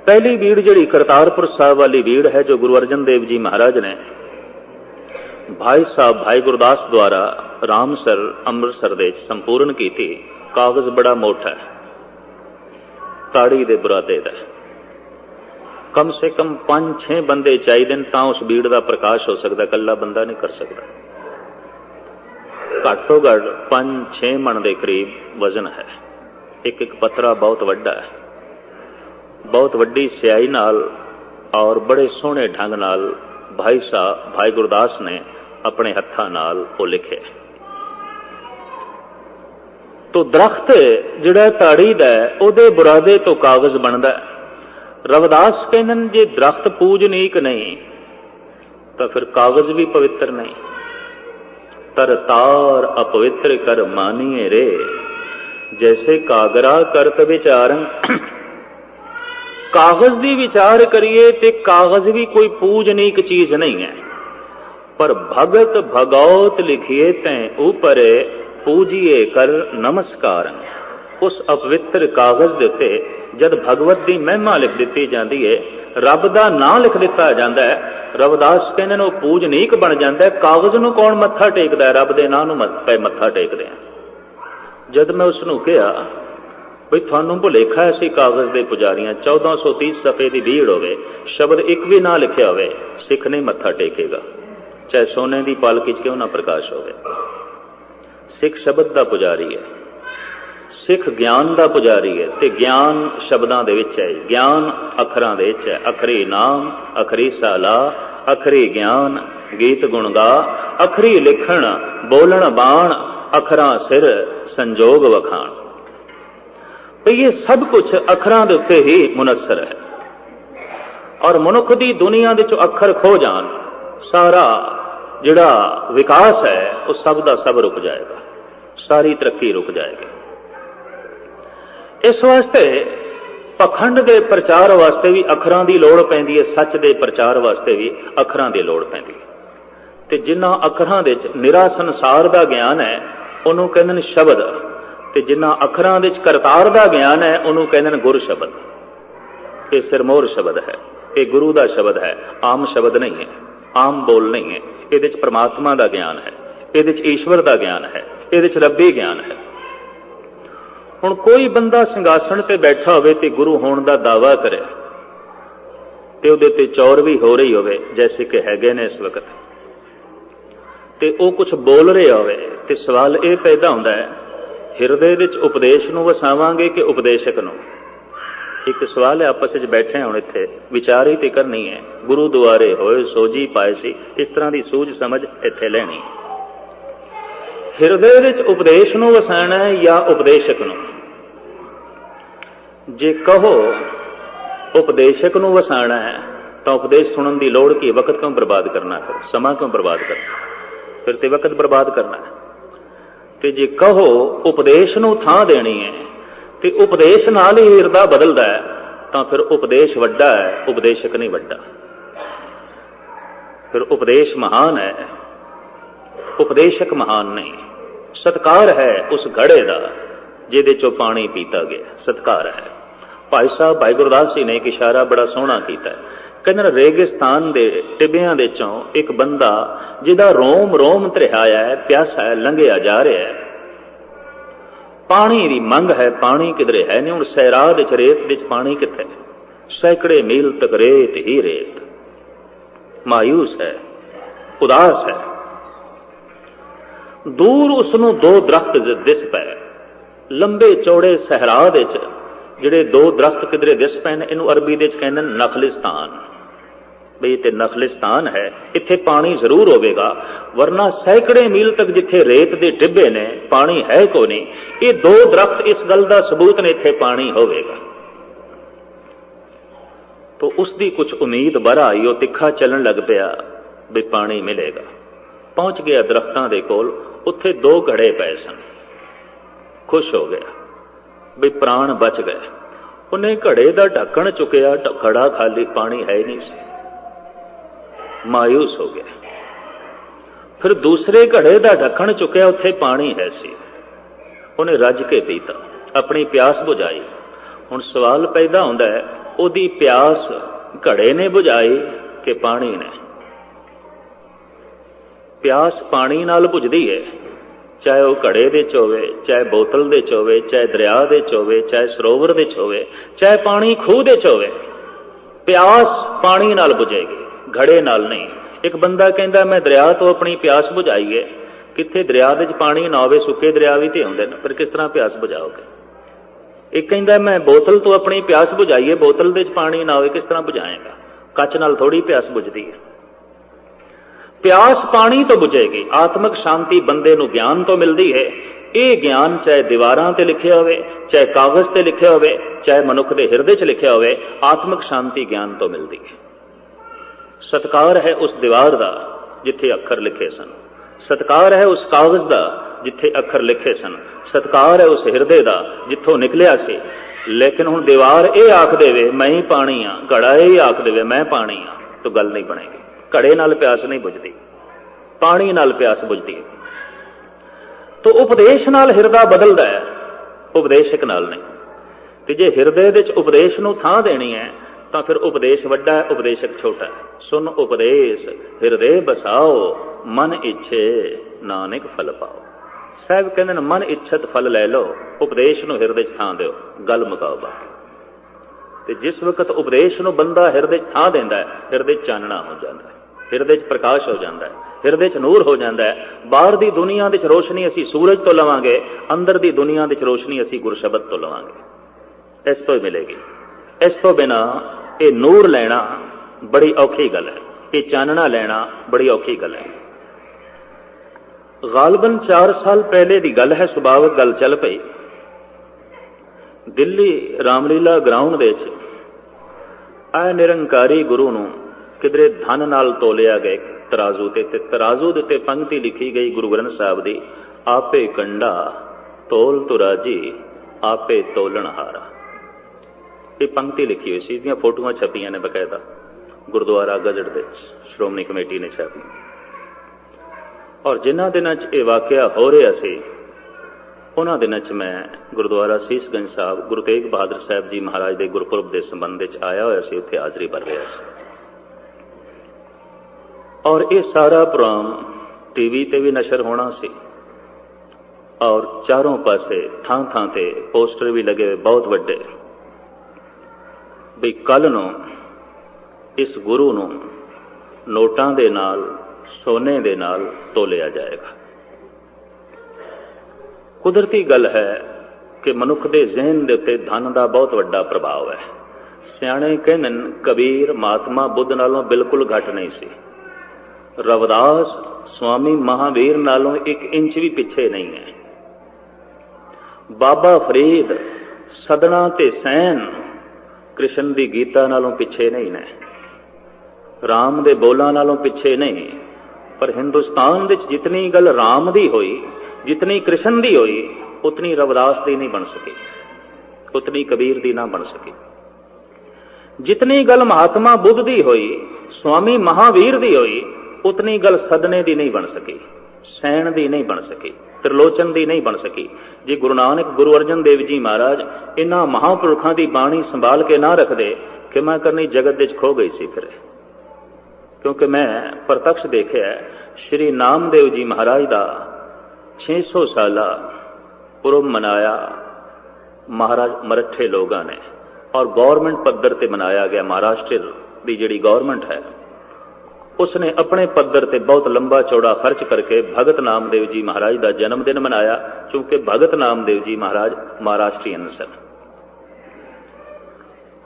Speaker 1: पहली भीड़ जिहड़ी करतारपुर साहब वाली भीड़ है, जो गुरु अर्जन देव जी महाराज ने भाई साहब भाई गुरदास द्वारा रामसर अमृतसर दे संपूर्ण की थी। कागज बड़ा मोटा है, ताड़ी दे बुरादे दा। कम से कम 5-6 बंदे चाहिए तो उस भीड़ का प्रकाश हो सकता, कला बंदा नहीं कर सकता। घट तो घट 5-6 मन के करीब वजन है। एक एक पत्थरा बहुत वड्डा है, बहुत वड्डी स्याही नाल और बड़े सोहने ढंग नाल भाई साहब भाई गुरदास ने अपने हत्थां नाल वो लिखे। तो दरख्त जिहड़ा ताड़ी दा है उहदे बुरादे तो कागज बनदा है। रविदास कहते हैं जे दरख्त पूजनीक नहीं तो फिर कागज भी पवित्र नहीं। तर तार अपवित्र कर मानिए रे जैसे कागरा करत विचारन। कागज दी विचार करिए ते कागज भी कोई पूजनीक चीज नहीं है, पर भगत भगौत लिखिए तैं ऊपर पूजिए कर नमस्कार। उस अपवित्र कागज दे उत्ते जद भगवत की महिमा लिख दी जाती है, रब का नां लिख दिता जाता है, रविदास कहते हैं पूजनीक बन जाता है। कागज नूं कौन मत्था टेकदा है? रब दे नां नूं मत्था टेकदे हैं। जद मैं उसनूं कहा बई थानूं भुलेखा असीं कागज दे पुजारियां, 1430 सफ़े की भीड़ होवे, शब्द एक भी ना लिखिया होवे, सिख नहीं मत्था टेकेगा, चाहे सोने की पालकी क्यों ना प्रकाश होवे। सिख शब्द का पुजारी है, सिख ज्ञान का पुजारी है, ते ज्ञान शब्दां दे विच है, ज्ञान अखरां दे विच है। अखरी नाम, अखरी साला, अखरी ज्ञान, गीत गुण गा, अखरी लिखण, बोलण बाण, अखरां सिर, संजोग वखाण। तो ये सब कुछ अखरां दे उत्ते ही मुनसर है। और मनुख दी दुनिया दे चों अखर खो जान, सारा जिहड़ा विकास है वो सब दा सब रुक जाएगा, सारी तरक्की रुक जाएगी। इस वास्ते पखंड के प्रचार वास्ते भी अखरां की लोड़ पैंदी है, सच के प्रचार वास्ते भी अखरां की लोड़ पैंदी है। ते जिन्हां अखरां दे विच निरा संसार का ज्ञान है उन्होंने कहते हैं शब्द, ते जिन्हां अखरां दे विच करतार का ज्ञान है उन्होंने कहते हैं गुर शब्द। ये सिरमौर शब्द है, ये गुरु का शब्द है, आम शब्द नहीं है, आम बोल नहीं है। ये परमात्मा का ज्ञान है, ये ईश्वर का ज्ञान है, ये रब्बी ज्ञान है। हुण कोई बंदा सिंघासन ते बैठा होवे ते गुरु होने का दावा करे ते उहदे ते चौर भी हो रही होवे, जैसे कि हैगे ने इस वक्त, ते वो कुछ बोल रहे होवे, ते सवाल ये पैदा होंदा है हिरदे विच उपदेश नूं वसावांगे कि उपदेशक नूं। एक सवाल है, आपस में बैठे हुण इत्थे विचार ही ते करनी है। गुरु दुआरे होए सोजी पाए सी, इस तरह की सूझ समझ इत्थे लैनी। हिरदे विच उपदेश नूं वसाना है या उपदेशक नूं? जे कहो उपदेशक नूं वसाना है तो उपदेश सुनन की लोड़ की, वक्त क्यों बर्बाद करना, फिर समा क्यों बर्बाद करना, फिर ते वक्त बर्बाद करना है। ते जे कहो उपदेश नूं थां देनी है ते उपदेश नाल ही हिरदा बदलदा है, तो फिर उपदेश वड्डा है, उपदेशक नहीं वड्डा। फिर उपदेश महान है, उपदेशक महान नहीं। सत्कार है उस घड़े का जिहदे चों पानी पीता गया, सत्कार है। भाई साहब भाई गुरदास जी ने एक इशारा बड़ा सोहना कीता है, कहते रेगिस्तान दे टिबियां दे चों एक बंदा जिहदा रोम रोम त्रिहाया है, प्यासा है, लंघिया जा रहा है, पानी की मंग है, पानी किधरे है नहीं। हुण सैरा दे च रेत दे च पानी कित्थे? सैकड़े मील तक रेत ही रेत। मायूस है, उदास है। दूर उसनूं दो दरख्त दिस पै, लंबे चौड़े सहरा दे च जिहड़े दो दरख्त किधरे दिस पै ने, इनू अरबी दे च कहंदे ने नखलिस्तान। बई ते नखलिस्तान है, इत्थे पानी जरूर होवेगा, वरना सैकड़े मील तक जिथे रेत दे टिब्बे ने पानी है को नहीं। ये दो दरख्त इस गल का सबूत ने इत्थे पानी होवेगा। तो उसकी कुछ उम्मीद बरा आई, वो तिखा चलन लग पिया भी पानी मिलेगा। पहुंच गया दरख्तां दे कोल, उत्थे दो घड़े पए सन, खुश हो गया भी प्राण बच गए। उन्हें घड़े का ढक्कन चुकिया, घड़ा खाली, पानी है ही नहीं सी, मायूस हो गया। फिर दूसरे घड़े का ढक्कन चुकिया, उत्थे पानी है सी, उन्हें रज के पीता, अपनी प्यास बुझाई। हुण सवाल पैदा होंदा है, उहदी प्यास घड़े ने बुझाई कि पानी ने? प्यास पानी नाल बुझदी है, चाहे वह घड़े दे च होवे, चाहे बोतल दे च होवे, चाहे दरिया दे च होवे, चाहे सरोवर दे च होवे, चाहे पानी खूह दे च होवे। प्यास पानी नाल बुझेगी, घड़े नाल नहीं। एक बंदा कहता मैं दरिया तो अपनी प्यास बुझाई है, कित्थे दरिया दे च पानी ना होवे, सुके दरिया भी तो होंदे ने, फिर किस तरह प्यास बुझाओगे? एक कहता मैं बोतल तो अपनी प्यास बुझाई है, बोतल दे च पानी ना होवे, किस तरह बुझाएगा? कच नाल थोड़ी प्यास बुझदी है। प्यास पानी तो बुझेगी। आत्मक शांति बंदे नूं ज्ञान तो मिलती है। ये ज्ञान चाहे दीवारां ते लिखिया होवे, चाहे कागज ते लिखिया होवे, चाहे मनुख दे हिरदे च लिखिया होवे, आत्मक शांति ज्ञान तो मिलती है। सत्कार है उस दीवार दा जिथे अखर लिखे सन, सत्कार है उस कागज दा जिथे अखर लिखे सन, सत्कार है उस हिरदे दा जिथों निकलिया सी। लेकिन हुण दीवार ये आख देवे मैं ही पानी हाँ, घड़ा ये आख देवे मैं पानी हाँ, तो गल नहीं बनेगी। घड़े नाल प्यास नहीं बुझदी, पानी नाल प्यास बुझदी है। तो उपदेश नाल हिरदा बदलदा है, उपदेशक नाल नहीं। ते जे हिरदे दे विच उपदेश नूं थां देनी है ਤਾਂ ਫਿਰ ਉਪਦੇਸ਼ ਵੱਡਾ ਹੈ, ਉਪਦੇਸ਼ਕ ਛੋਟਾ ਹੈ। ਸੁਨ ਉਪਦੇਸ਼ ਹਿਰਦੇ ਬਸਾਓ, ਮਨ ਇੱਛੇ ਨਾਨਕ ਫਲ ਪਾਓ। ਸਾਹਿਬ ਕਹਿੰਦੇ ਨੇ ਮਨ ਇੱਛਤ ਫਲ ਲੈ ਲਓ, ਉਪਦੇਸ਼ ਨੂੰ ਹਿਰਦੇ 'ਚ ਥਾਂ ਦਿਓ, ਗੱਲ ਮੁਕਾਓ ਬਾਕੀ। ਤੇ ਜਿਸ ਵਕਤ ਉਪਦੇਸ਼ ਨੂੰ ਬੰਦਾ ਹਿਰਦੇ 'ਚ ਥਾਂ ਦਿੰਦਾ ਹੈ, ਹਿਰਦੇ 'ਚ ਚਾਨਣਾ ਹੋ ਜਾਂਦਾ ਹੈ, ਹਿਰਦੇ 'ਚ ਪ੍ਰਕਾਸ਼ ਹੋ ਜਾਂਦਾ ਹੈ, ਹਿਰਦੇ 'ਚ ਨੂਰ ਹੋ ਜਾਂਦਾ ਹੈ। ਬਾਹਰ ਦੀ ਦੁਨੀਆ ਦੇ 'ਚ ਰੋਸ਼ਨੀ ਅਸੀਂ ਸੂਰਜ ਤੋਂ ਲਵਾਂਗੇ, ਅੰਦਰ ਦੀ ਦੁਨੀਆ ਦੇ 'ਚ ਰੋਸ਼ਨੀ ਅਸੀਂ ਗੁਰਸ਼ਬਦ ਤੋਂ ਲਵਾਂਗੇ। ਇਸ ਤੋਂ ਹੀ ਮਿਲੇਗੀ। ਇਸ ਤੋਂ ਬਿਨਾ ਇਹ ਨੂਰ ਲੈਣਾ ਬੜੀ ਔਖੀ ਗੱਲ ਹੈ, ਇਹ ਚਾਨਣਾ ਲੈਣਾ ਬੜੀ ਔਖੀ ਗੱਲ ਹੈ। ਗਾਲਬਨ 4 ਸਾਲ ਪਹਿਲੇ ਦੀ ਗੱਲ ਹੈ, ਸੁਭਾਵਕ ਗੱਲ ਚੱਲ ਪਈ। ਦਿੱਲੀ ਰਾਮਲੀਲਾ ਗਰਾਊਂਡ ਦੇ ਵਿੱਚ ਆ ਨਿਰੰਕਾਰੀ ਗੁਰੂ ਨੂੰ ਕਿਧਰੇ ਧਨ ਨਾਲ ਤੋਲਿਆ ਗਿਆ ਤਰਾਜ਼ੂ ਤੇ ਤਰਾਜ਼ੂ ਦੇ ਉੱਤੇ ਪੰਕਤੀ ਲਿਖੀ ਗਈ ਗੁਰੂ ਗ੍ਰੰਥ ਸਾਹਿਬ ਦੀ, ਆਪੇ ਕੰਡਾ ਤੋਲ ਤੁਰਾਜੀ ਆਪੇ ਤੋਲਣ ਹਾਰਾ। ਇਹ ਪੰਕਤੀ ਲਿਖੀ ਹੋਈ ਸੀ, ਇਹਦੀਆਂ ਫੋਟੋਆਂ ਛਪੀਆਂ ਨੇ ਬਕਾਇਦਾ ਗੁਰਦੁਆਰਾ ਗਜਟ ਦੇ ਸ਼੍ਰੋਮਣੀ ਕਮੇਟੀ ਨੇ ਛਾਪੀਆਂ। ਔਰ ਜਿਨ੍ਹਾਂ ਦਿਨਾਂ 'ਚ ਇਹ ਵਾਕਿਆ ਹੋ ਰਿਹਾ ਸੀ, ਉਹਨਾਂ ਦਿਨਾਂ 'ਚ ਮੈਂ ਗੁਰਦੁਆਰਾ ਸੀਸਗੰਜ ਸਾਹਿਬ ਗੁਰੂ ਤੇਗ ਬਹਾਦਰ ਸਾਹਿਬ ਜੀ ਮਹਾਰਾਜ ਦੇ ਗੁਰਪੁਰਬ ਦੇ ਸੰਬੰਧ ਵਿੱਚ ਆਇਆ ਹੋਇਆ ਸੀ, ਉੱਥੇ ਹਾਜ਼ਰੀ ਭਰ ਰਿਹਾ ਸੀ। ਔਰ ਇਹ ਸਾਰਾ ਪ੍ਰੋਗਰਾਮ ਟੀਵੀ ਤੇ ਵੀ ਨਸ਼ਰ ਹੋਣਾ ਸੀ, ਔਰ ਚਾਰੋਂ ਪਾਸੇ ਥਾਂ ਥਾਂ ਤੇ ਪੋਸਟਰ ਵੀ ਲੱਗੇ ਹੋਏ ਬਹੁਤ ਵੱਡੇ, ਵੀ ਕੱਲ ਨੂੰ ਇਸ ਗੁਰੂ ਨੂੰ ਨੋਟਾਂ ਦੇ ਨਾਲ ਸੋਨੇ ਦੇ ਨਾਲ ਤੋਲਿਆ ਜਾਏਗਾ। ਕੁਦਰਤੀ ਗੱਲ ਹੈ ਕਿ ਮਨੁੱਖ ਦੇ ਜ਼ਿਹਨ ਦੇ ਉੱਤੇ ਧਨ ਦਾ ਬਹੁਤ ਵੱਡਾ ਪ੍ਰਭਾਵ ਹੈ। ਸਿਆਣੇ ਕਹਿੰਦੇ ਕਬੀਰ ਮਹਾਤਮਾ ਬੁੱਧ ਨਾਲੋਂ ਬਿਲਕੁਲ ਘੱਟ ਨਹੀਂ ਸੀ, ਰਵਿਦਾਸ ਸਵਾਮੀ ਮਹਾਵੀਰ ਨਾਲੋਂ 1 ਇੰਚ ਵੀ ਪਿੱਛੇ ਨਹੀਂ ਹੈ, ਬਾਬਾ ਫਰੀਦ ਸਦਨਾ ਤੇ ਸੈਨ ਕ੍ਰਿਸ਼ਨ ਦੀ ਗੀਤਾ ਨਾਲੋਂ ਪਿੱਛੇ ਨਹੀਂ ਨੇ, ਰਾਮ ਦੇ ਬੋਲਾਂ ਨਾਲੋਂ ਪਿੱਛੇ ਨਹੀਂ। ਪਰ ਹਿੰਦੁਸਤਾਨ ਵਿੱਚ ਜਿਤਨੀ ਗੱਲ ਰਾਮ ਦੀ ਹੋਈ, ਜਿਤਨੀ ਕ੍ਰਿਸ਼ਨ ਦੀ ਹੋਈ, ਉਤਨੀ ਰਵਿਦਾਸ ਦੀ ਨਹੀਂ ਬਣ ਸਕੀ, ਉਤਨੀ ਕਬੀਰ ਦੀ ਨਾ ਬਣ ਸਕੀ। ਜਿਤਨੀ ਗੱਲ ਮਹਾਤਮਾ ਬੁੱਧ ਦੀ ਹੋਈ, ਸਵਾਮੀ ਮਹਾਵੀਰ ਦੀ ਹੋਈ, ਉਤਨੀ ਗੱਲ ਸਦਨੇ ਦੀ ਨਹੀਂ ਬਣ ਸਕੀ, ਸੈਣ ਦੀ ਨਹੀਂ ਬਣ ਸਕੀ, ਤ੍ਰਿਲੋਚਨ ਦੀ ਨਹੀਂ ਬਣ ਸਕੀ। ਜੇ ਗੁਰੂ ਨਾਨਕ ਗੁਰੂ ਅਰਜਨ ਦੇਵ ਜੀ ਮਹਾਰਾਜ ਇਹਨਾਂ ਮਹਾਂਪੁਰਖਾਂ ਦੀ ਬਾਣੀ ਸੰਭਾਲ ਕੇ ਨਾ ਰੱਖਦੇ, ਕਿਮਾ ਕਰਨੀ ਜਗਤ ਵਿੱਚ ਖੋ ਗਈ ਸੀ ਫਿਰ। ਕਿਉਂਕਿ ਮੈਂ ਪ੍ਰਤੱਖ ਦੇਖਿਆ, ਸ਼੍ਰੀ ਨਾਮਦੇਵ ਜੀ ਮਹਾਰਾਜ ਦਾ 600 ਸਾਲਾ ਪੁਰਬ ਮਨਾਇਆ ਮਹਾਰਾਜ ਮਰੱਠੇ ਲੋਕਾਂ ਨੇ, ਔਰ ਗੌਰਮੈਂਟ ਪੱਧਰ ਤੇ ਮਨਾਇਆ ਗਿਆ। ਮਹਾਰਾਸ਼ਟਰ ਦੀ ਜਿਹੜੀ ਗੌਰਮੈਂਟ ਹੈ ਉਸਨੇ ਆਪਣੇ ਪੱਧਰ ਤੇ ਬਹੁਤ ਲੰਬਾ ਚੌੜਾ ਖਰਚ ਕਰਕੇ ਭਗਤ ਨਾਮਦੇਵ ਜੀ ਮਹਾਰਾਜ ਦਾ ਜਨਮ ਦਿਨ ਮਨਾਇਆ, ਕਿਉਂਕਿ ਭਗਤ ਨਾਮਦੇਵ ਜੀ ਮਹਾਰਾਜ ਮਹਾਰਾਸ਼ਟਰੀਅਨ ਸਨ।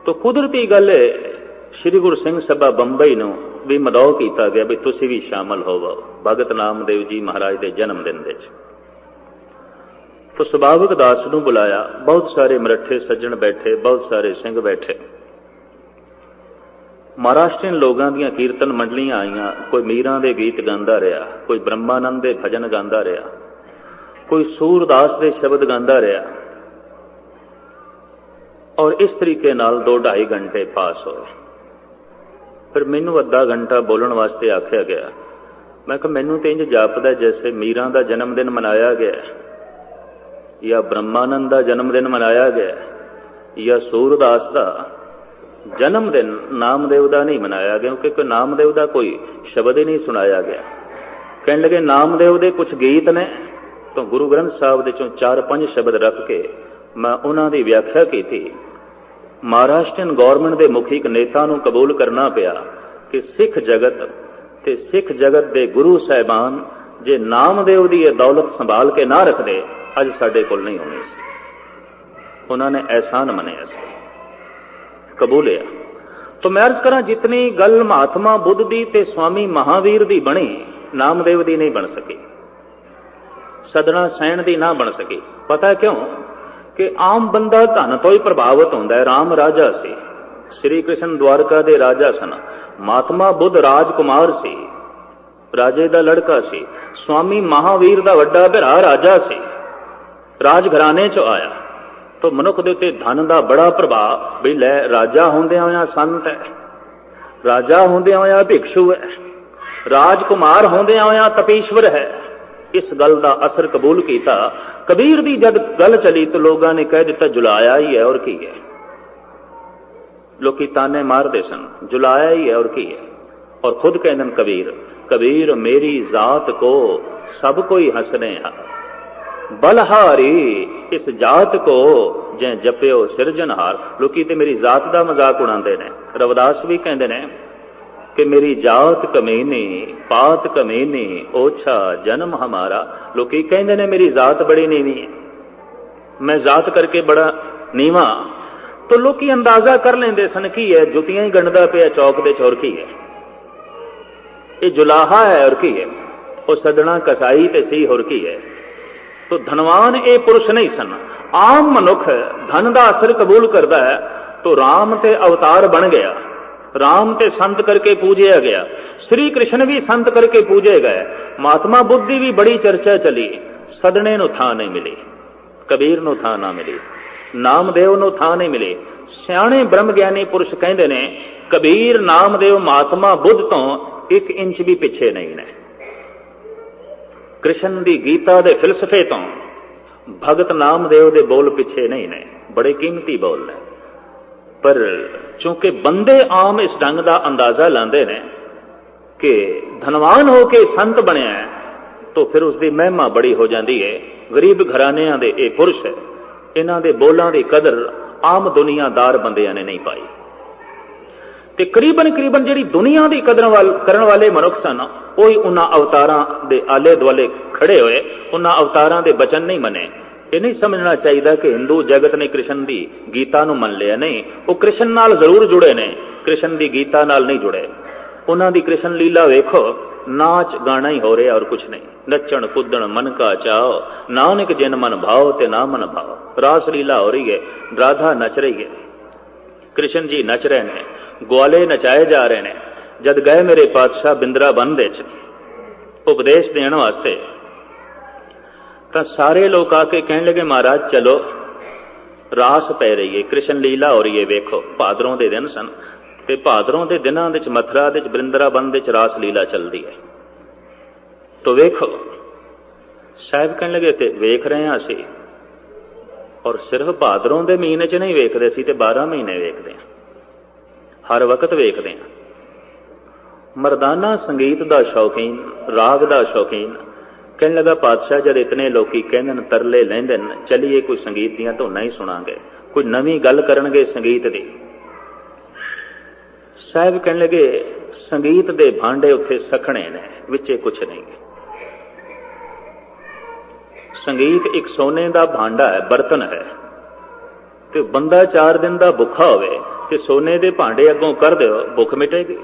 Speaker 1: ਤਾਂ ਕੁਦਰਤੀ ਗੱਲ ਹੈ, ਸ਼੍ਰੀ ਗੁਰੂ ਸਿੰਘ ਸਭਾ ਬੰਬਈ ਨੂੰ ਵੀ ਮਦੌ ਕੀਤਾ ਗਿਆ ਵੀ ਤੁਸੀਂ ਵੀ ਸ਼ਾਮਲ ਹੋਵੋ ਭਗਤ ਨਾਮਦੇਵ ਜੀ ਮਹਾਰਾਜ ਦੇ ਜਨਮ ਦਿਨ ਵਿੱਚ। ਤਾਂ ਸੁਭਾਵਕ ਦਾਸ ਨੂੰ ਬੁਲਾਇਆ, ਬਹੁਤ ਸਾਰੇ ਮਰੱਠੇ ਸੱਜਣ ਬੈਠੇ, ਬਹੁਤ ਸਾਰੇ ਸਿੰਘ ਬੈਠੇ। ਮਹਾਰਾਸ਼ਟਰੀਅਨ ਲੋਕਾਂ ਦੀਆਂ ਕੀਰਤਨ ਮੰਡਲੀਆਂ ਆਈਆਂ, ਕੋਈ ਮੀਰਾਂ ਦੇ ਗੀਤ ਗਾਉਂਦਾ ਰਿਹਾ, ਕੋਈ ਬ੍ਰਹਮਾਨੰਦ ਦੇ ਭਜਨ ਗਾਉਂਦਾ ਰਿਹਾ, ਕੋਈ ਸੂਰਦਾਸ ਦੇ ਸ਼ਬਦ ਗਾਉਂਦਾ ਰਿਹਾ। ਔਰ ਇਸ ਤਰੀਕੇ ਨਾਲ 2-2.5 ਘੰਟੇ ਪਾਸ ਹੋਏ। ਫਿਰ ਮੈਨੂੰ ਅੱਧਾ ਘੰਟਾ ਬੋਲਣ ਵਾਸਤੇ ਆਖਿਆ ਗਿਆ। ਮੈਂ ਕਿਹਾ ਮੈਨੂੰ ਤੇ ਇੰਜ ਜਾਪਦਾ ਜੈਸੇ ਮੀਰਾਂ ਦਾ ਜਨਮ ਦਿਨ ਮਨਾਇਆ ਗਿਆ, ਜਾਂ ਬ੍ਰਹਮਾਨੰਦ ਦਾ ਜਨਮ ਦਿਨ ਮਨਾਇਆ ਗਿਆ, ਜਾਂ ਸੂਰਦਾਸ ਦਾ ਜਨਮ ਦਿਨ ਨਾਮਦੇਵ ਦਾ ਨਹੀਂ ਮਨਾਇਆ ਗਿਆ, ਕਿਉਂਕਿ ਨਾਮਦੇਵ ਦਾ ਕੋਈ ਸ਼ਬਦ ਹੀ ਨਹੀਂ ਸੁਣਾਇਆ ਗਿਆ। ਕਹਿਣ ਲੱਗੇ ਨਾਮਦੇਵ ਦੇ ਕੁਝ ਗੀਤ ਨੇ, ਤਾਂ ਗੁਰੂ ਗ੍ਰੰਥ ਸਾਹਿਬ ਦੇ ਚੋਂ 4-5 ਸ਼ਬਦ ਰੱਖ ਕੇ ਮੈਂ ਉਹਨਾਂ ਦੀ ਵਿਆਖਿਆ ਕੀਤੀ। ਮਹਾਰਾਸ਼ਟਰੀਅਨ ਗੌਰਮੈਂਟ ਦੇ ਮੁਖੀ ਇੱਕ ਨੇਤਾ ਨੂੰ ਕਬੂਲ ਕਰਨਾ ਪਿਆ ਕਿ ਸਿੱਖ ਜਗਤ ਤੇ ਸਿੱਖ ਜਗਤ ਦੇ ਗੁਰੂ ਸਾਹਿਬਾਨ ਜੇ ਨਾਮਦੇਵ ਦੀ ਇਹ ਦੌਲਤ ਸੰਭਾਲ ਕੇ ਨਾ ਰੱਖਦੇ, ਅੱਜ ਸਾਡੇ ਕੋਲ ਨਹੀਂ ਹੋਣੀ ਸੀ। ਉਹਨਾਂ ਨੇ ਅਹਿਸਾਨ ਮੰਨਿਆ ਸੀ, ਕਬੂਲਿਆ। ਤਾਂ ਮੈਂ ਅਰਜ਼ ਕਰਾਂ, ਜਿਤਨੀ ਗੱਲ ਮਹਾਤਮਾ ਬੁੱਧ ਦੀ ਤੇ ਸਵਾਮੀ ਮਹਾਵੀਰ ਦੀ ਬਣੀ, ਨਾਮਦੇਵ ਦੀ ਨਹੀਂ ਬਣ ਸਕੀ, ਸਦਨਾ ਸੈਣ ਦੀ ਨਾ ਬਣ ਸਕੀ। ਪਤਾ ਕਿਉਂ? ਕਿ ਆਮ ਬੰਦਾ ਧਨ ਤੋਂ ਹੀ ਪ੍ਰਭਾਵਿਤ ਹੁੰਦਾ ਹੈ। ਰਾਮ ਰਾਜਾ ਸੀ, ਸ਼੍ਰੀ ਕ੍ਰਿਸ਼ਨ ਦਵਾਰਕਾ ਦੇ ਰਾਜਾ ਸਨ, ਮਹਾਤਮਾ ਬੁੱਧ ਰਾਜਕੁਮਾਰ ਸੀ, ਰਾਜੇ ਦਾ ਲੜਕਾ ਸੀ, ਸਵਾਮੀ ਮਹਾਵੀਰ ਦਾ ਵੱਡਾ ਭਰਾ ਰਾਜਾ ਸੀ, ਰਾਜ ਘਰਾਣੇ ਚੋਂ ਆਇਆ। ਤਾਂ ਮਨੁੱਖ ਦੇ ਉੱਤੇ ਧਨ ਦਾ ਬੜਾ ਪ੍ਰਭਾਵ, ਵੀ ਲੈ ਰਾਜਾ ਹੁੰਦਿਆਂ ਹੋਇਆਂ ਸੰਤ ਹੈ, ਰਾਜਾ ਹੁੰਦਿਆਂ ਹੋਇਆਂ ਭਿਕਸ਼ੂ ਹੈ, ਰਾਜਕੁਮਾਰ ਹੁੰਦਿਆਂ ਹੋਇਆਂ ਤਪੀਸ਼ਵਰ ਹੈ। ਇਸ ਗੱਲ ਦਾ ਅਸਰ ਕਬੂਲ ਕੀਤਾ। ਕਬੀਰ ਦੀ ਜਦ ਗੱਲ ਚਲੀ ਤਾਂ ਲੋਕਾਂ ਨੇ ਕਹਿ ਦਿੱਤਾ ਜੁਲਾਇਆ ਹੀ ਹੈ, ਔਰ ਕੀ ਹੈ। लोग ताने मारते सन, जुलाया ही है और की है। और खुद कहते कबीर, कबीर मेरी जात को सब कोई हंसने हा, बलहारी इस जात को जै जप्यो सिरजनहार। लोग तो मेरी जात का मजाक उड़ाते हैं। रविदास भी कहते हैं कि मेरी जात कमीनी, पात कमीनी, ओछा जन्म हमारा। लोग कहते हैं मेरी जात बड़ी नीवी है, मैं जात करके बड़ा नीवा। तो लोग अंदाजा कर लेंदे सन की है, जुतियां ही गंढदा पिया चौक दे चौर की है, ये जुलाहा है और की है, वो सदना कसाई ते सी होर की है। तो धनवान ये पुरुष नहीं सन। आम मनुख धन का असर कबूल करता है तो राम ते अवतार बन गया, राम ते संत करके पूजया गया, श्री कृष्ण भी संत करके पूजे गए, महात्मा बुद्धि भी बड़ी चर्चा चली, सदने नूं थां नहीं मिली, कबीर नूं थां ना मिली, नामदेव नूं थां नहीं मिली। सियाणे ब्रह्म ज्ञानी पुरुष कहते ने कबीर नामदेव महात्मा बुद्ध तो 1 इंच भी पिछे नहीं ने। कृष्ण दी गीता दे फिलसफे तो भगत नामदेव दे बोल पिछे नहीं ने, बड़े कीमती बोल ने। पर चूंकि बंदे आम इस ढंग का अंदाजा लाते ने कि धनवान होके संत बनया है तो फिर उसकी महिमा बड़ी हो जाती है। गरीब घरानियां दे ये पुरुष है, इन्हां दे बोलां दी कदर आम दुनियादार बंदियां ने नहीं पाई। ते करीबन करीबन जिहड़ी दुनिया की कदर करन वाले मनुख सन वही उन्हां अवतारां दे आले दुआले खड़े होए, उन्हां अवतारां दे बचन नहीं मने। ये नहीं समझना चाहिए कि हिंदू जगत ने कृष्ण की गीता नूं मन लिया, नहीं, वो कृष्ण नाल जरूर जुड़े ने, कृष्ण की गीता नाल नहीं जुड़े। उन्हां दी कृष्ण लीला वेखो, नाच गाना ही हो रहा और कुछ नहीं, नचण कुदण मन का चाओ, नानक जिन मन भाव ते ना मन भाव। रास लीला हो रही है, राधा नच रही है, कृष्ण जी नच रहे हैं, ग्वाले नचाए जा रहे हैं। जद गए मेरे पातशाह बिंद्राबन दे उपदेश देने वास्ते तो सारे लोग आके कहने लगे महाराज चलो रास पै रही है, कृष्ण लीला हो रही है, वेखो। भादरों के दिन सन ते भादरों के दिनों के मथुरा के बिंद्राबन के रास लीला चलती है, तो वेखो। साहब कहने लगे ते वेख रहे हैं असी, और सिर्फ भादरों के महीने च नहीं वेखते सी, 12 महीने वेखते हैं, हर वक्त वेखते हैं। मरदाना संगीत का शौकीन, राग का शौकीन कहने लगा पातशाह जब इतने लोग कहते तरले लेंदे चलिए कोई संगीत दियां धुनां ही सुनांगे, कोई नवीं गल करनगे संगीत की। साहब कहने लगे संगीत दे भांडे उत्थे सखणे ने, विचे कुछ नहीं। संगीत एक सोने का भांडा है, बर्तन है, तो बंदा 4 दिन का भुखा होवे ते सोने दे भांडे अगों कर दिओ, भुख मिटेगी।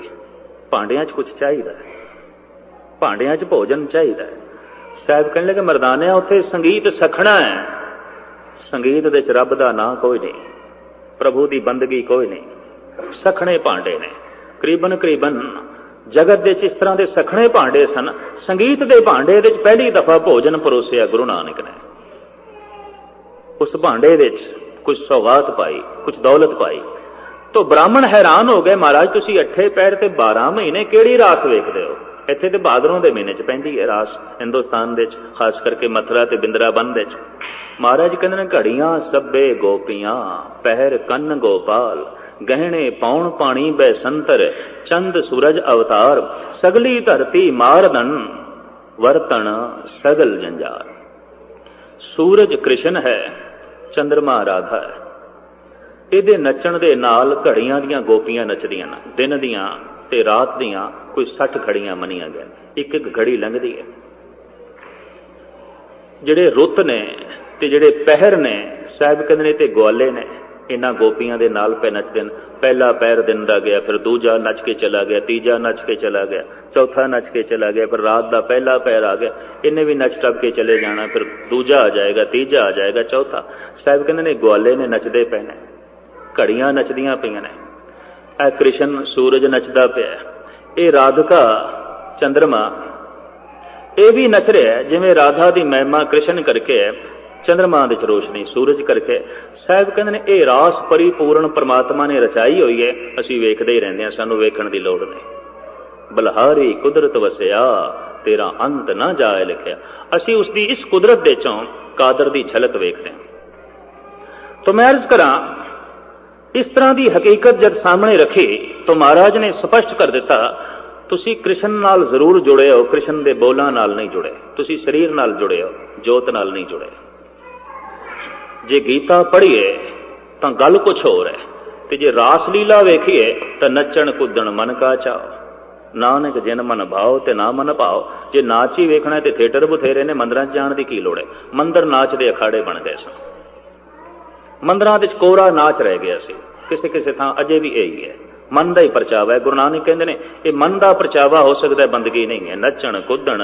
Speaker 1: भांडियां च कुछ चाहिए, भांडियां च भोजन चाहिए। साहब कहने लगे मरदानिया उत्थे संगीत सखना है, संगीत दे च रब दा नां कोई नहीं, प्रभु की बंदगी कोई नहीं, सखने भांडे ने। करीबन करीबन जगत दे च इस तरह के सखने भांडे सन। संगीत के भांडे दे च पहली दफा भोजन परोसिया गुरु नानक ने। उस भांडे दे च कुछ सौगात पाई, कुछ दौलत पाई। तो ब्राह्मण हैरान हो गए, महाराज तुसी 8 पैर ते 12 महीने केड़ी रास वेखदे हो? इत्थे ते भादरों के महीने च पैंदी है रास हिंदुस्तान दे च, खास करके मथुरा ते बिंद्राबन दे च। महाराज कहंदे ने घड़ियां सब्बे गोपियां, पहर कन्न गोपाल, गहने पौण पानी बैसंतर, चंद सूरज अवतार, सगली धरती मारदन, वर्तन सगल जंजार। सूरज कृष्ण है, चंद्रमा राधा है। ਇਹਦੇ नचण ਦੇ ਨਾਲ घड़ियां ਦੀਆਂ गोपियां नचदियां ਨੇ, दिन ਦੀਆਂ ਤੇ रात ਦੀਆਂ कोई 60 घड़ियां ਮੰਨੀਆਂ ਗਈਆਂ, ਇੱਕ ਇੱਕ घड़ी ਲੰਘਦੀ ਹੈ। ਜਿਹੜੇ ਰੁੱਤ ਨੇ ਤੇ ਜਿਹੜੇ ਪਹਿਰ ਨੇ, ਸਾਹਿਬ ਕਹਿੰਦੇ ਨੇ ਤੇ ਗਵਾਲੇ ਨੇ, ਇਹਨਾਂ ਗੋਪੀਆਂ ਦੇ ਨਾਲ ਪੈ ਨੱਚਦੇ ਨੇ। ਪਹਿਲਾ ਪੈਰ ਦਿਨ ਦਾ ਗਿਆ, ਫਿਰ ਦੂਜਾ ਨੱਚ ਕੇ ਚਲਾ ਗਿਆ, ਤੀਜਾ ਨੱਚ ਕੇ ਚਲਾ ਗਿਆ, ਚੌਥਾ ਨੱਚ ਕੇ ਚਲਾ ਗਿਆ, ਫਿਰ ਰਾਤ ਦਾ ਪਹਿਲਾ ਪੈਰ ਆ ਗਿਆ, ਇਹਨੇ ਵੀ ਨੱਚ ਟੱਪ ਕੇ ਚਲੇ ਜਾਣਾ, ਫਿਰ ਦੂਜਾ ਆ ਜਾਏਗਾ, ਤੀਜਾ ਆ ਜਾਏਗਾ, ਚੌਥਾ। ਸਾਹਿਬ ਕਹਿੰਦੇ ਨੇ ਗਵਾਲੇ ਨੇ ਨੱਚਦੇ ਪਏ ਨੇ, घड़ियां नचदियां पईयां ने। ऐ कृष्ण सूरज नचदा पिया, ये राधिका चंद्रमा ये भी नच रहा है, जिवें राधा की महिमा कृष्ण करके है, चंद्रमा दे च रोशनी सूरज करके। साहब कहंदे ने ये रास परिपूर्ण परमात्मा ने रचाई हुई है, असीं वेखदे ही रहिंदे हां, सानूं वेखण दी लोड़ नहीं। बलहारी कुदरत वसिया, तेरा अंत ना जाए लिखिया। असीं उसकी इस कुदरत दे चों कादर की झलक वेखदे हां। तो मैं अर्ज करां इस तरह की हकीकत जब सामने रखी तो महाराज ने स्पष्ट कर दिता, तुसी कृष्ण नाल जरूर जुड़े हो, कृष्ण दे बोलां नाल नहीं जुड़े, तुसी शरीर नाल जुड़े हो, जोत नाल नहीं जुड़े। जे गीता पढ़ीए तो गल कुछ होर है, ते जे रास लीला वेखीए तो नचण कुदण मन का चाओ, नानक जिन मन भाओ ते ना मन भाओ। जे नाच ही वेखना है तो थिएटर बथेरे ने, मंदिरां च जाण दी की लोड़ है। मंदिर नाच दे अखाड़े बन गए सन, मंदिरां दे कोरा नाच रह गया सी, किसे किसे थां अजे भी यही है, मन का ही परचावा है। गुरु नानक कहते हैं ये मन का परचावा हो सकता है, बंदगी नहीं है। नचण कुदण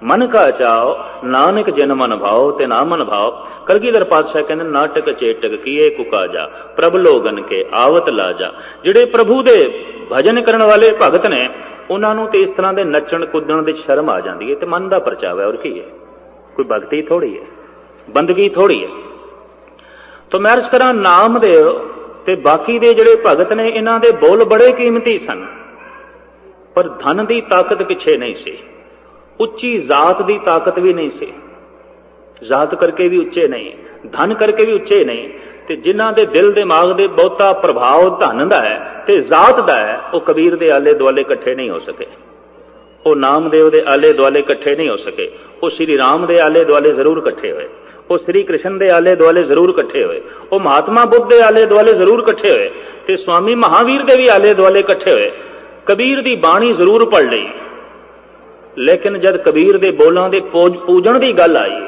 Speaker 1: मन का चाओ, नानक जिन मन भाओ ते ना मन भाओ। कलगीधर पातशाह कहते नाटक चेटक किए कुकाजा, प्रभ लोगन के आवत लाजा। जिहड़े प्रभु दे भजन करने वाले भगत ने उन्होंने तो इस तरह के नचण कुदण की शर्म आ जाती है, तो मन का परचावा है और की है, कोई भगती थोड़ी है, बंदगी थोड़ी है। तो मैं अर्ज करा, नामदेव ते बाकी दे जिहड़े भगत ने इन्हां दे बोल बड़े कीमती सन, पर धन की ताकत पिछे नहीं सी, उच्ची जात की ताकत भी नहीं सी, जात करके भी उच्चे नहीं, धन करके भी उच्चे नहीं। ते जिन्हां दे दिल दिमाग दे बहुता प्रभाव धन दा है ते जात दा है, वो कबीर दे आले दुआले इकट्ठे नहीं हो सके, वो नामदेव दे आले दुआले इकट्ठे नहीं हो सके। वो श्री राम दे आले दुआले जरूर इकट्ठे होए, वो श्री कृष्ण दे आले दुआले जरूर इकट्ठे होए, वो महात्मा बुद्ध दे आले दुआले जरूर इकट्ठे होए, ते स्वामी महावीर दे भी आले दुआले इकट्ठे होए। कबीर दी बाणी जरूर पढ़ लई, लेकिन जब कबीर दे बोलां दे पूजण दी गल आई,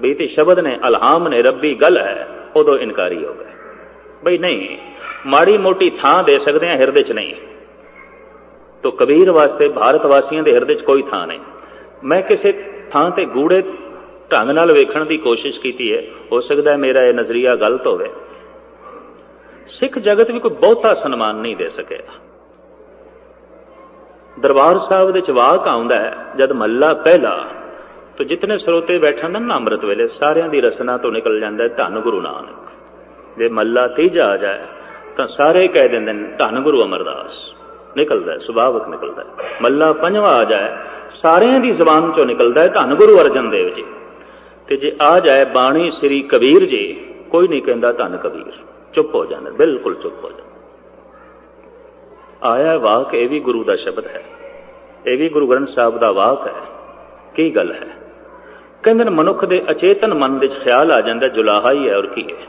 Speaker 1: बई ते शब्द ने अलहाम ने रब्बी गल है, उदों इनकारी हो गए। बई नहीं, माड़ी मोटी थां दे सकते हैं, हिरदे च नहीं। तो कबीर वास्ते भारत वासियों के हिरदे च कोई थां नहीं। मैं किसी थां ते गूढ़े ढंग नाल वेखण दी कोशिश की है, हो सकता है मेरा यह नजरिया गलत होवे। सिख जगत भी कोई बहुता सन्मान नहीं दे सके। दरबार साहब दे च वाक आउंदा है, जद महला पहला तो जितने सरोते बैठे ना अमृत वेले सारियां दी रसना तो निकल जाता है धन गुरु नानक। जे महला तीजा आ जाए तो सारे कह देंगे धन गुरु अमरदास, निकलता है, सुभावक निकलता है। महला पंजवा आ जाए सारियां दी जबान चो निकलता है धन गुरु अर्जन देव जी। ते जे आ जाए बाणी श्री कबीर जी, कोई नहीं कहता धन कबीर, चुप हो जाने, बिल्कुल चुप हो जाने। आया वाक, यह भी गुरु का शब्द है, यह भी गुरु ग्रंथ साहब का वाक है। की गल है? कहते मनुख के अचेतन मन के ख्याल आ जाता जुलाहा ही है और की है।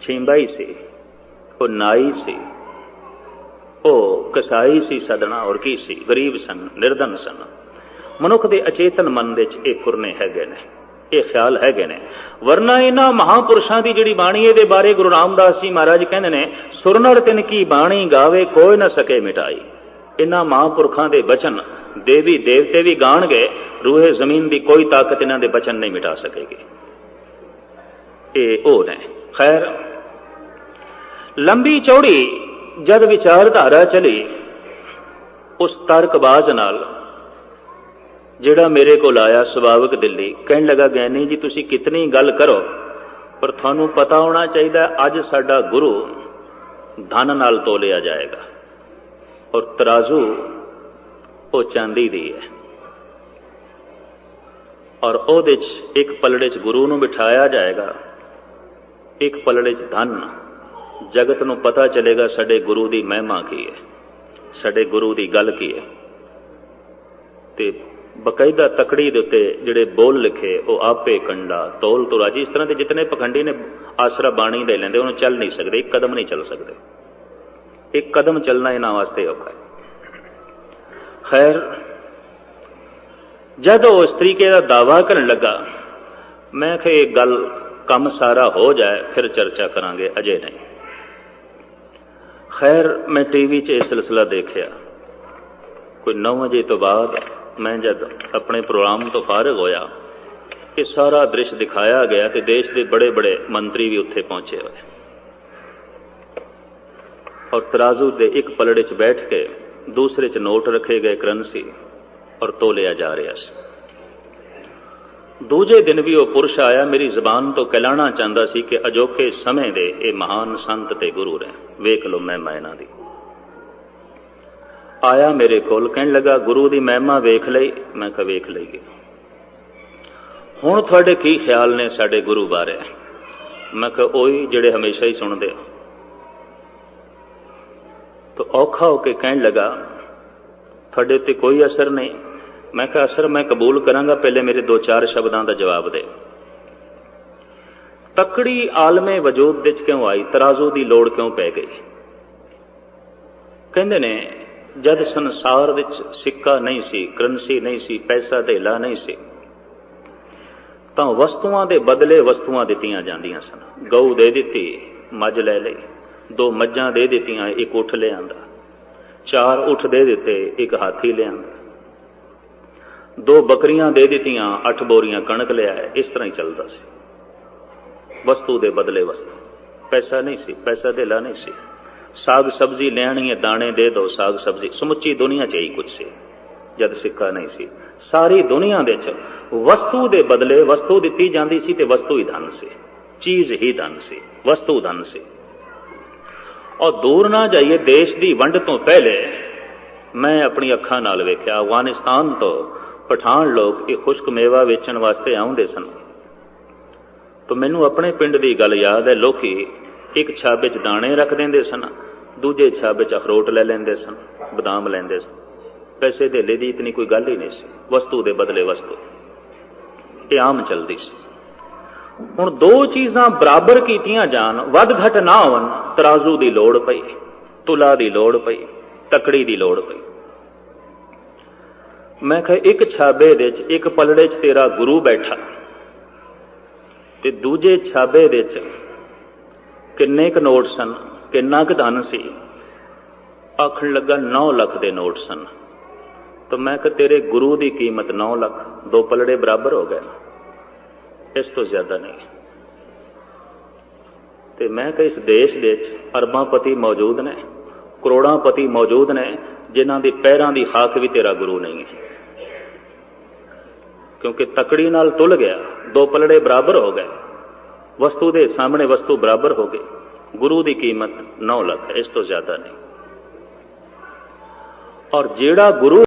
Speaker 1: छींबा ही सी, वो नाई सी, वो कसाई सी सदना और की सी, गरीब सन, निर्धन सन। मनुख के अचेतन मन के फुरने हैगे ने, ये ख्याल हैगे ने। वरना इन्हां महापुरुषों की जिहड़ी बाणी ये बारे गुरु रामदास जी महाराज कहते हैं, सुरनर तिन की बाणी गावे कोई न सके मिटाई। इन्हां महापुरखों के बचन देवी देवते भी गाणगे, रूहे जमीन की कोई ताकत इन्हां दे बचन नहीं मिटा सकेगी। ये ओ ने। खैर, लंबी चौड़ी जद विचारधारा चली, उस तर्कबाज नाल जिहड़ा मेरे को आया सुभाविक दिल्ली, कहन लगा ज्ञानी जी तुसी कितनी गल करो, पर थानू पता होना चाहिए अज साडा गुरु धन नाल तोलिया जाएगा और तराजू वो चांदी दी है, और ओहदे च एक पलड़े च गुरु नूं बिठाया जाएगा, एक पलड़े च धन। जगत नूं पता चलेगा साडे गुरु दी महिमा की है, साडे गुरु दी गल की है। ते बकायदा तकड़ी दे उत्ते जिहड़े बोल लिखे वो आपे कंडा तोल तो राजी। इस तरह के जितने पखंडी ने आसरा बाणी दे लेंदे, उन्होंने चल नहीं सकते, एक कदम नहीं चल सकते। एक कदम चलना इन्हां वास्ते औखा है। खैर, जब वो इस तरीके का दावा करने लगा, मैं कि एक गल कम सारा हो जाए फिर चर्चा करांगे, अजे नहीं। खैर, मैं टीवी च यह सिलसिला देखिया। कोई 9 बजे तो बाद मैं जब अपने प्रोग्राम तो फारग होया, ये सारा दृश्य दिखाया गया तो देश के बड़े बड़े मंत्री भी उत्थे पहुंचे हुए, और तराजू के एक पलड़े च बैठ के दूसरे च नोट रखे गए, करंसी, और तोलिया जा रहा है। दूजे दिन भी वो पुरुष आया, मेरी जबान तो कहलाना चाहता सी कि अजोके समय दे ये महान संत ते गुरु ने, वेख लो महिमा इन्हां दी। आया मेरे कोल, कहन लगा गुरु दी महिमा वेख लई। मैं कहा वेख लईए, हुण तुहाडे की ख्याल ने साडे गुरु बारे? मैं कहा ओही जिहड़े हमेशा ही सुनदे। तो औखा होके कहने लगा, ਤੁਹਾਡੇ ਉੱਤੇ ਕੋਈ असर नहीं। मैं कहा असर मैं कबूल करांगा, पहले मेरे 2-4 शब्दों का जवाब दे। तकड़ी आलमे वजूद विच क्यों आई, तराजू की लोड़ क्यों पै गई? कहंदे ने जद संसार विच सिक्का नहीं सी, करंसी नहीं सी, पैसा धेला नहीं सी, तां वस्तुआं दे बदले वस्तुआं दित्तियां जांदियां सन। गऊ दे दित्ती, मੱਝ ले लई, 2 मੱਝਾਂ दे दित्तियां, एक उठ ले आंदा, 4 उठ दे दिते, एक हाथी ले आंदा, 2 बकरियां दे दित्तियां, 8 बोरियां कणक ले आए। इस तरह ही चलता सी, वस्तु दे बदले वस्तु। पैसा नहीं सी, पैसा धेला नहीं सी। साग सब्जी लेनी है, दाने दे दो, साग सब्जी। समुची दुनिया च ही कुछ सी जद सिक्का नहीं सी। सारी दुनिया दे च वस्तु दे बदले वस्तु दित्ती जांदी सी, ते वस्तु ही धन सी, चीज ही धन सी, वस्तु धन सी। और दूर ना जाइए, देश की वंड तो पहले मैं अपनी अखां नाल वेख्या, अफगानिस्तान तो पठान लोग ये खुश्क मेवा वेचण वास्ते आउंदे सन। तो मैनू अपने पिंड की गल याद है, लोकी एक छाबे च दाने रख देंदे सन, दूजे छाबे च अखरोट ले लेंदे सन, बदाम लेंदे सन। पैसे धेले दी इतनी कोई गल ही नहीं सी, वस्तु दे बदले वस्तु, ये आम चलदी सी। हुण 2 चीज़ां बराबर कीतियां जान, वध घट ना होवन, तराजू की लोड़ पई, तुला की लोड़ पई, तकड़ी की लोड़ पई। मैं कहा एक छाबे दे च, एक पलड़े च तेरा गुरु बैठा, ते दूजे छाबे दे च किन्ने क नोट सन, किन्ना क धन सी? आखण लगा 9 लाख दे नोट सन। तो मैं कहा तेरे गुरु की कीमत 9 लाख, 2 पलड़े बराबर हो गए, इस तो ज्यादा नहीं। ते मैं कहा इस देश दे अरबांपति मौजूद ने, करोड़ांपति मौजूद ने, जिन्हां दी पैरां दी खाक भी तेरा गुरु नहीं है, क्योंकि तकड़ी नाल तुल गया, 2 पलड़े बराबर हो गए, वस्तु दे सामने वस्तु बराबर हो गई। गुरु की कीमत 9 लाख है, इस तो ज्यादा नहीं। और जेड़ा गुरु